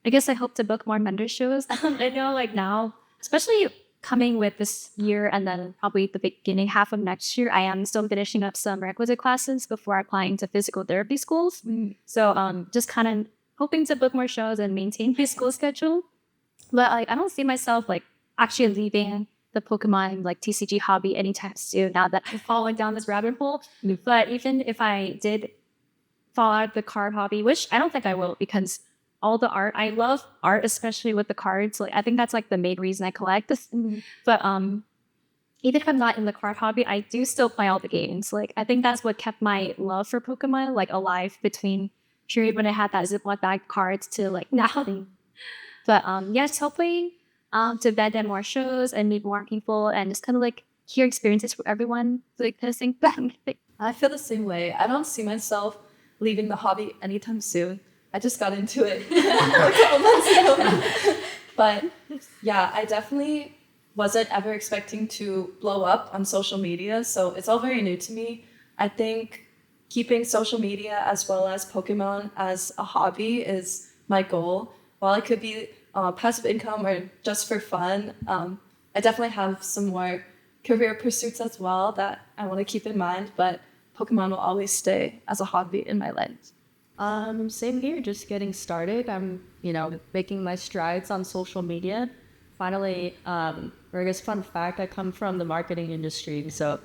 guess I hope to book more mentor shows. I know like now, especially coming with this year and then probably the beginning half of next year, I am still finishing up some requisite classes before applying to physical therapy schools. So just kind of hoping to book more shows and maintain my school schedule. But like I don't see myself like actually leaving the Pokemon like TCG hobby anytime soon now that I've fallen down this rabbit hole. But even if I did fall out of the card hobby, which I don't think I will, because all the art, I love art, especially with the cards. Like I think that's like the main reason I collect this. But even if I'm not in the card hobby, I do still play all the games. Like I think that's what kept my love for Pokemon like alive between period when I had that Ziploc bag cards to like now. But yes, hopefully to vent at more shows and meet more people and just kind of like hear experiences from everyone. Like kind of think back. I feel the same way. I don't see myself leaving the hobby anytime soon. I just got into it a couple months ago. But yeah, I definitely wasn't ever expecting to blow up on social media. So it's all very new to me. I think keeping social media as well as Pokemon as a hobby is my goal. While it could be passive income or just for fun, I definitely have some more career pursuits as well that I want to keep in mind. But Pokemon will always stay as a hobby in my life. Same here, just getting started. I'm, making my strides on social media. Finally, or I guess fun fact, I come from the marketing industry, so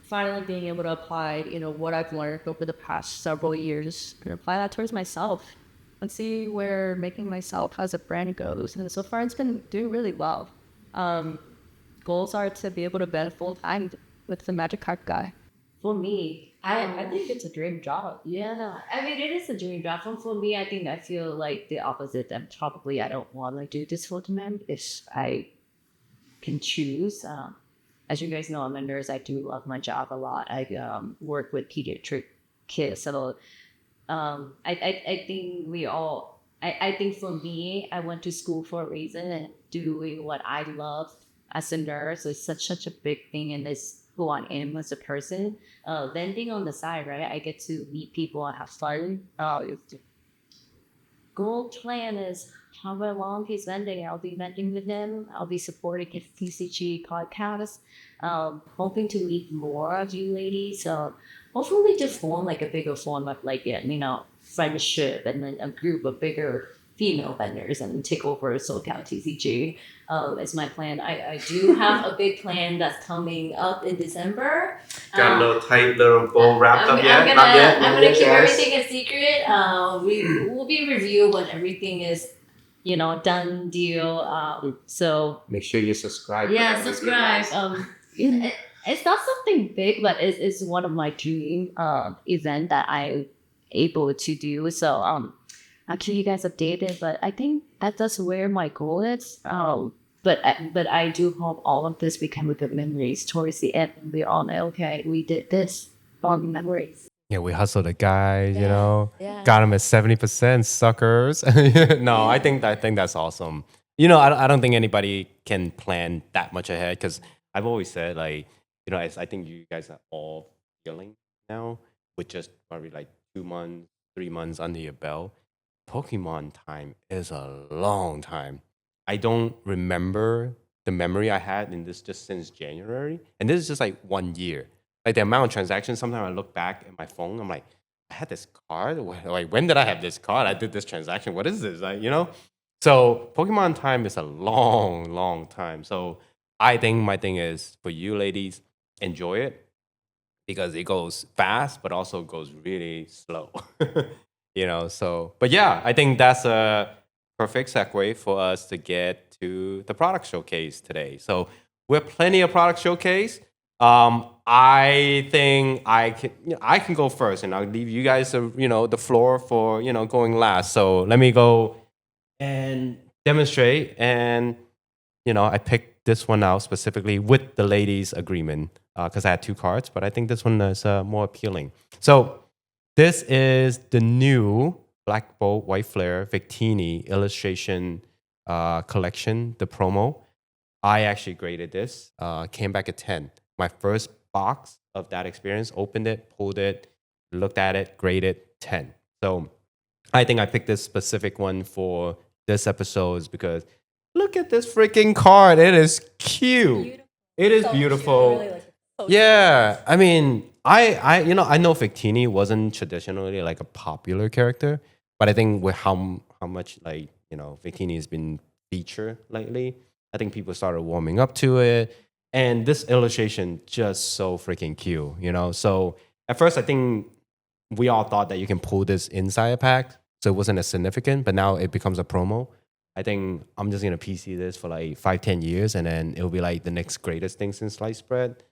finally being able to apply, what I've learned over the past several years and apply that towards myself and see where making myself as a brand goes. And so far, it's been doing really well. Goals are to be able to bet full time with the Magic Card guy. For me, I think it's a dream job. Yeah, I mean, it is a dream job. For me, I think I feel like the opposite. And probably I don't want to do this full time if I can choose. As you guys know, I'm a nurse. I do love my job a lot. I work with pediatric kids. So I think we all, I think for me, I went to school for a reason, and doing what I love as a nurse is such a big thing, and it's who I am as a person. Vending on the side, right? I get to meet people and have fun. Goal plan is however long he's vending, I'll be vending with him. I'll be supporting his TCG podcast. Hoping to meet more of you ladies. Hopefully just form like a bigger form of like, friendship, and then a group of bigger female vendors and take over SoCal TCG. Is my plan. I do have a big plan that's coming up in December. Got no tight little goal wrapped up yet? I'm gonna keep everything a secret. We will be reviewed when everything is, done deal. So Make sure you subscribe. yeah, subscribe. It's not something big, but it's one of my dream event that I'm able to do. So I'll keep you guys updated. But I think that's where my goal is. But I do hope all of this become good memories towards the end. We all know, okay, we did this. All memories. Yeah, we hustled the guys, Yeah. got them at 70%, suckers. No, I think that's awesome. I don't think anybody can plan that much ahead, because I've always said, like, I think you guys are all feeling now with just probably like 2 months, 3 months under your belt. Pokemon time is a long time. I don't remember the memory I had in this just since January. And this is just like 1 year. Like the amount of transactions, sometimes I look back at my phone, I'm like, I had this card? Like, when did I have this card? I did this transaction. What is this? So Pokemon time is a long, long time. So I think my thing is, for you ladies, enjoy it, because it goes fast, but also goes really slow. But yeah, I think that's a perfect segue for us to get to the product showcase today. So we have plenty of product showcase. I think I can go first, and I'll leave you guys the floor for going last. So let me go and demonstrate. And I picked this one out specifically with the ladies' agreement, because I had 2 cards, but I think this one is more appealing. So this is the new Black Bolt White Flare Victini illustration collection, the promo. I actually graded this, came back at 10. My first box of that experience, opened it, pulled it, looked at it, graded 10. So I think I picked this specific one for this episode is because look at this freaking card. It is cute. Beautiful. It is So beautiful. cute. I really like it. So Yeah, I mean, I know Victini wasn't traditionally like a popular character, but I think with how much like Victini has been featured lately, I think people started warming up to it, and this illustration just so freaking cute, So at first, I think we all thought that you can pull this inside a pack, so it wasn't as significant, but now it becomes a promo. I think I'm just gonna PC this for like 5-10 years, and then it'll be like the next greatest thing since sliced bread.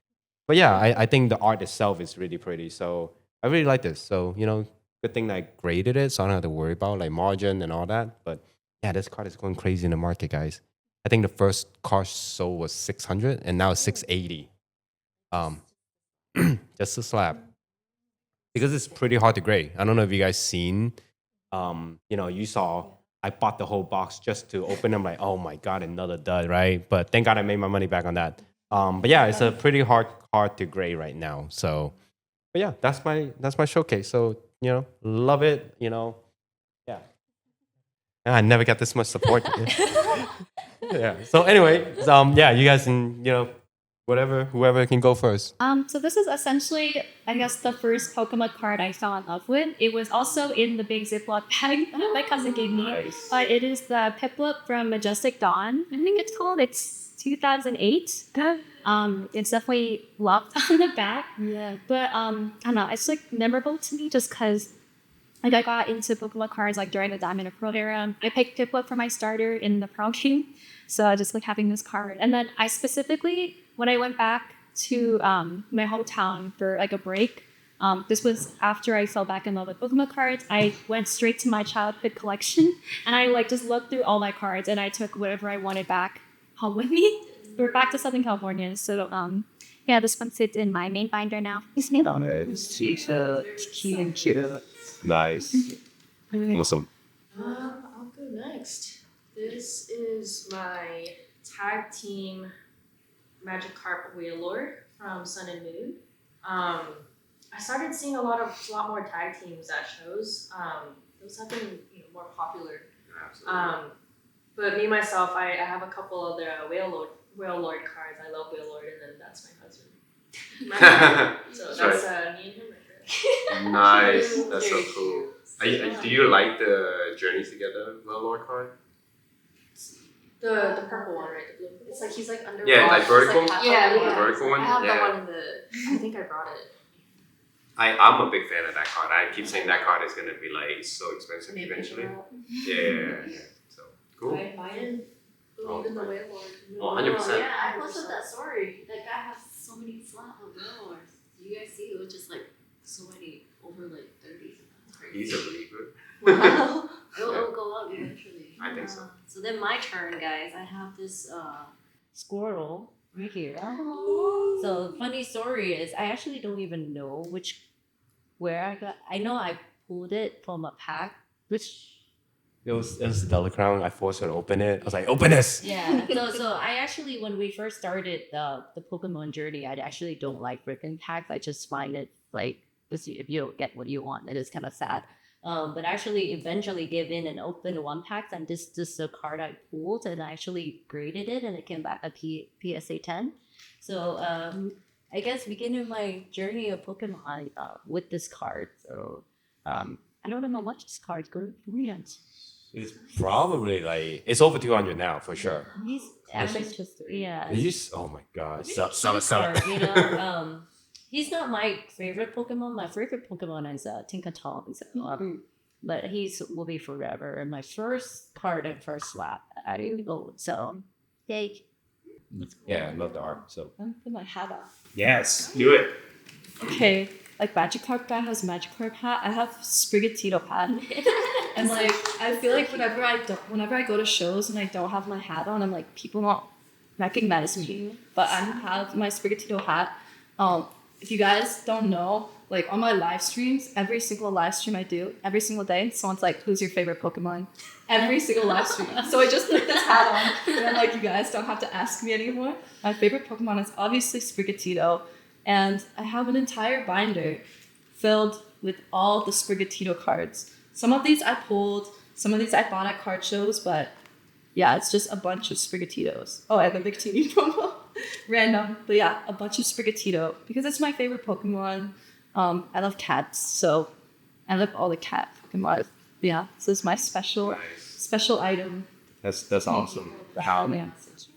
But yeah, I think the art itself is really pretty. So I really like this. So, good thing that I graded it, so I don't have to worry about like margin and all that. But yeah, this card is going crazy in the market, guys. I think the first card sold was 600 and now it's 680. Just a slap. Because it's pretty hard to grade. I don't know if you guys seen, you saw I bought the whole box just to open them, like, oh my God, another dud, right? But thank God I made my money back on that. But yeah, it's a pretty hard card to grade right now. So, but yeah, that's my showcase. So, love it, yeah. And I never got this much support. Yeah. So anyway, yeah, you guys can, Whoever can go first. So this is essentially, I guess, the first Pokemon card I fell in love with. It was also in the big Ziploc bag that my cousin gave me. Nice. But it is the Piplup from Majestic Dawn. I think it's called. It's 2008. It's definitely locked on the back. Yeah. But I don't know. It's like memorable to me just because like I got into Pokemon cards like during the Diamond and Pearl era. I picked Piplup for my starter in the Pearl game. So I just like having this card. And then I specifically, when I went back to my hometown for like a break, this was after I fell back in love with Pokemon cards. I went straight to my childhood collection and I like just looked through all my cards and I took whatever I wanted back home with me. We're back to Southern California. So yeah, this one sits in my main binder now. It's me though. Nice. Cute. Nice. Awesome. I'll go next. This is my tag team Magikarp Wailord from Sun and Moon. I started seeing a lot more tag teams at shows. Those have been more popular. Absolutely. But me myself, I have a couple of the Wailord cards. I love Wailord, and then that's my husband. So that's me and him right there. Nice. That's so cool. Do you like the Journey Together Lord card? The purple one, right? The blue. It's like he's like under. Yeah, rock. like vertical. It's like yeah. The vertical one. I have Yeah. that one in the. I think I brought it. I'm a big fan of that card. I keep saying that card is gonna be like so expensive Maybe eventually. pick it up. Yeah. So cool. I didn't believe in the Wailord. Oh, 100%. Yeah, I posted that story. That guy has so many slot of Wailords. You guys see, it was just like so many over like 30. That's crazy. These are really good. Wow. It'll go up eventually. I think so. So then my turn, guys. I have this Squirrel right here. So funny story is I actually don't even know where I got. I know I pulled it from a pack, which It was Stellar Crown. I forced her to open it. I was like, open this. yeah. So I actually, when we first started the Pokemon journey, I actually don't like ribbon packs. I just find it like if you don't get what you want, it is kind of sad. But actually, eventually gave in and opened one pack, and this is the card I pulled, and I actually graded it, and it came back a PSA 10. So I guess beginning my journey of Pokemon with this card. So I don't know what this card's going to. It's probably like it's over 200 now for sure. He's ambitious. Yeah. He's oh my god. Sell it. Card, you know, he's not my favorite Pokemon. My favorite Pokemon is Tinkaton. So, but he's will be forever. And my first card and first slap, I didn't go. So, yay. Yeah, I love the art. So I'm put my hat on. yes, do it. Okay, like Magikarp guy has Magikarp hat. I have Sprigatito hat. And like I feel like whenever I go to shows and I don't have my hat on, I'm like people don't recognize me. But I have my Sprigatito hat. If you guys don't know, like on my live streams, every single live stream I do, every single day, someone's like, "Who's your favorite Pokemon?" Every single live stream. So I just put this hat on, and like you guys don't have to ask me anymore. My favorite Pokemon is obviously Sprigatito, and I have an entire binder filled with all the Sprigatito cards. Some of these I pulled, some of these I bought at card shows, but yeah, it's just a bunch of Sprigatitos. Oh, and the big TV promo. Random. But yeah, a bunch of Sprigatito because it's my favorite Pokemon. I love cats, so I love all the cat Pokemon. Yeah, so it's my special item. That's awesome. Yeah.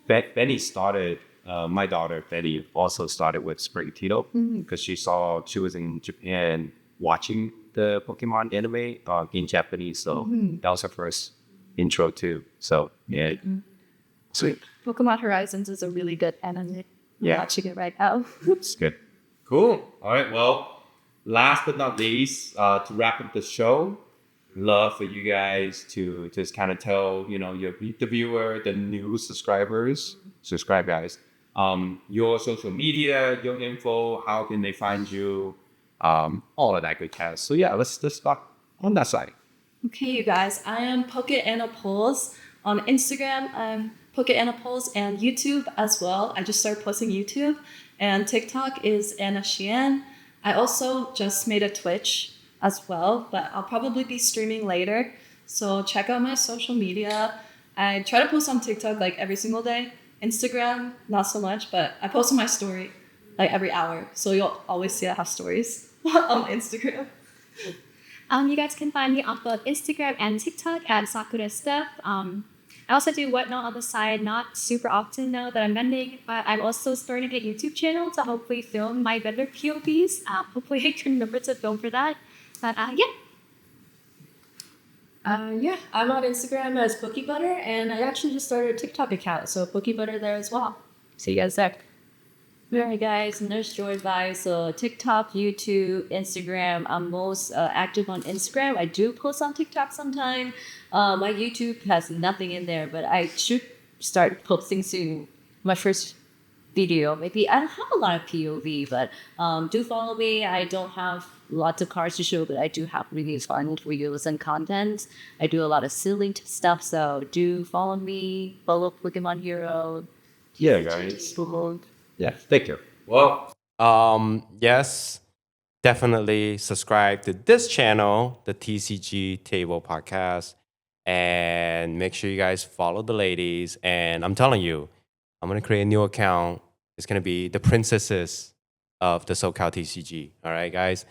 Benny started. My daughter Betty also started with Sprigatito because she was in Japan watching the Pokemon anime in Japanese, so that was her first intro too. So yeah, sweet. Pokemon Horizons is a really good anime. Yeah. I'm watching it right now. It's good. Cool. All right. Well, last but not least, to wrap up the show, love for you guys to just kind of tell the viewer, the new subscribe guys, your social media, your info, how can they find you, all of that good cast. So yeah, let's start on that side. Okay, you guys, I am PokeAnnaPulls on Instagram. I'm PokeAnnaPulls and YouTube as well. I just started posting YouTube, and TikTok is Anna Xian. I also just made a Twitch as well, but I'll probably be streaming later. So check out my social media. I try to post on TikTok like every single day, Instagram, not so much, but I post on my story like every hour. So you'll always see I have stories on Instagram. You guys can find me on both Instagram and TikTok at Sakura.Steph. I also do Whatnot on the side, not super often now that I'm vending, but I'm also starting a YouTube channel to hopefully film my vendor POVs. Hopefully I can remember to film for that. But Yeah, I'm on Instagram as PokeButter, and I actually just started a TikTok account, so PokeButter there as well. See you guys there. Alright, guys, nursejoyvibes. So TikTok, YouTube, Instagram. I'm most active on Instagram. I do post on TikTok sometime. My YouTube has nothing in there, but I should start posting soon. My first video. Maybe I don't have a lot of POV, but do follow me. I don't have lots of cards to show, but I do have really fun videos and content. I do a lot of silly stuff, so do follow me. Follow Pokémon Hero. Yeah, guys. Yeah, thank you. Well, yes, definitely subscribe to this channel, the TCG Table Podcast, and make sure you guys follow the ladies. And I'm telling you, I'm gonna create a new account. It's gonna be the Princesses of the SoCal TCG. All right, guys.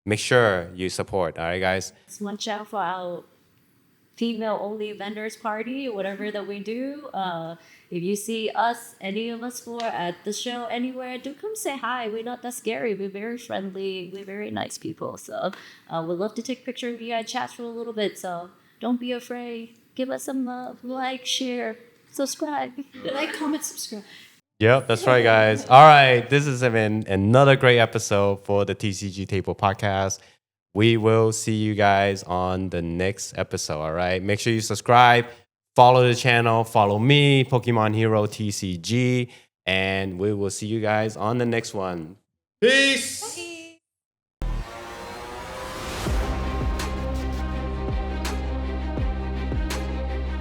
Make sure you support. All right, guys. Watch out for our female-only vendors party, whatever that we do. If you see us, any of us four at the show anywhere, do come say hi. We're not that scary. We're very friendly. We're very nice people. So we'd love to take a picture of you and chat for a little bit. So don't be afraid. Give us some love. Like, share, subscribe. Like, comment, subscribe. Yep, that's right, guys. All right, this has been another great episode for the TCG Table Podcast. We will see you guys on the next episode, all right? Make sure you subscribe, follow the channel, follow me, Pokemon Hero TCG, and we will see you guys on the next one. Peace!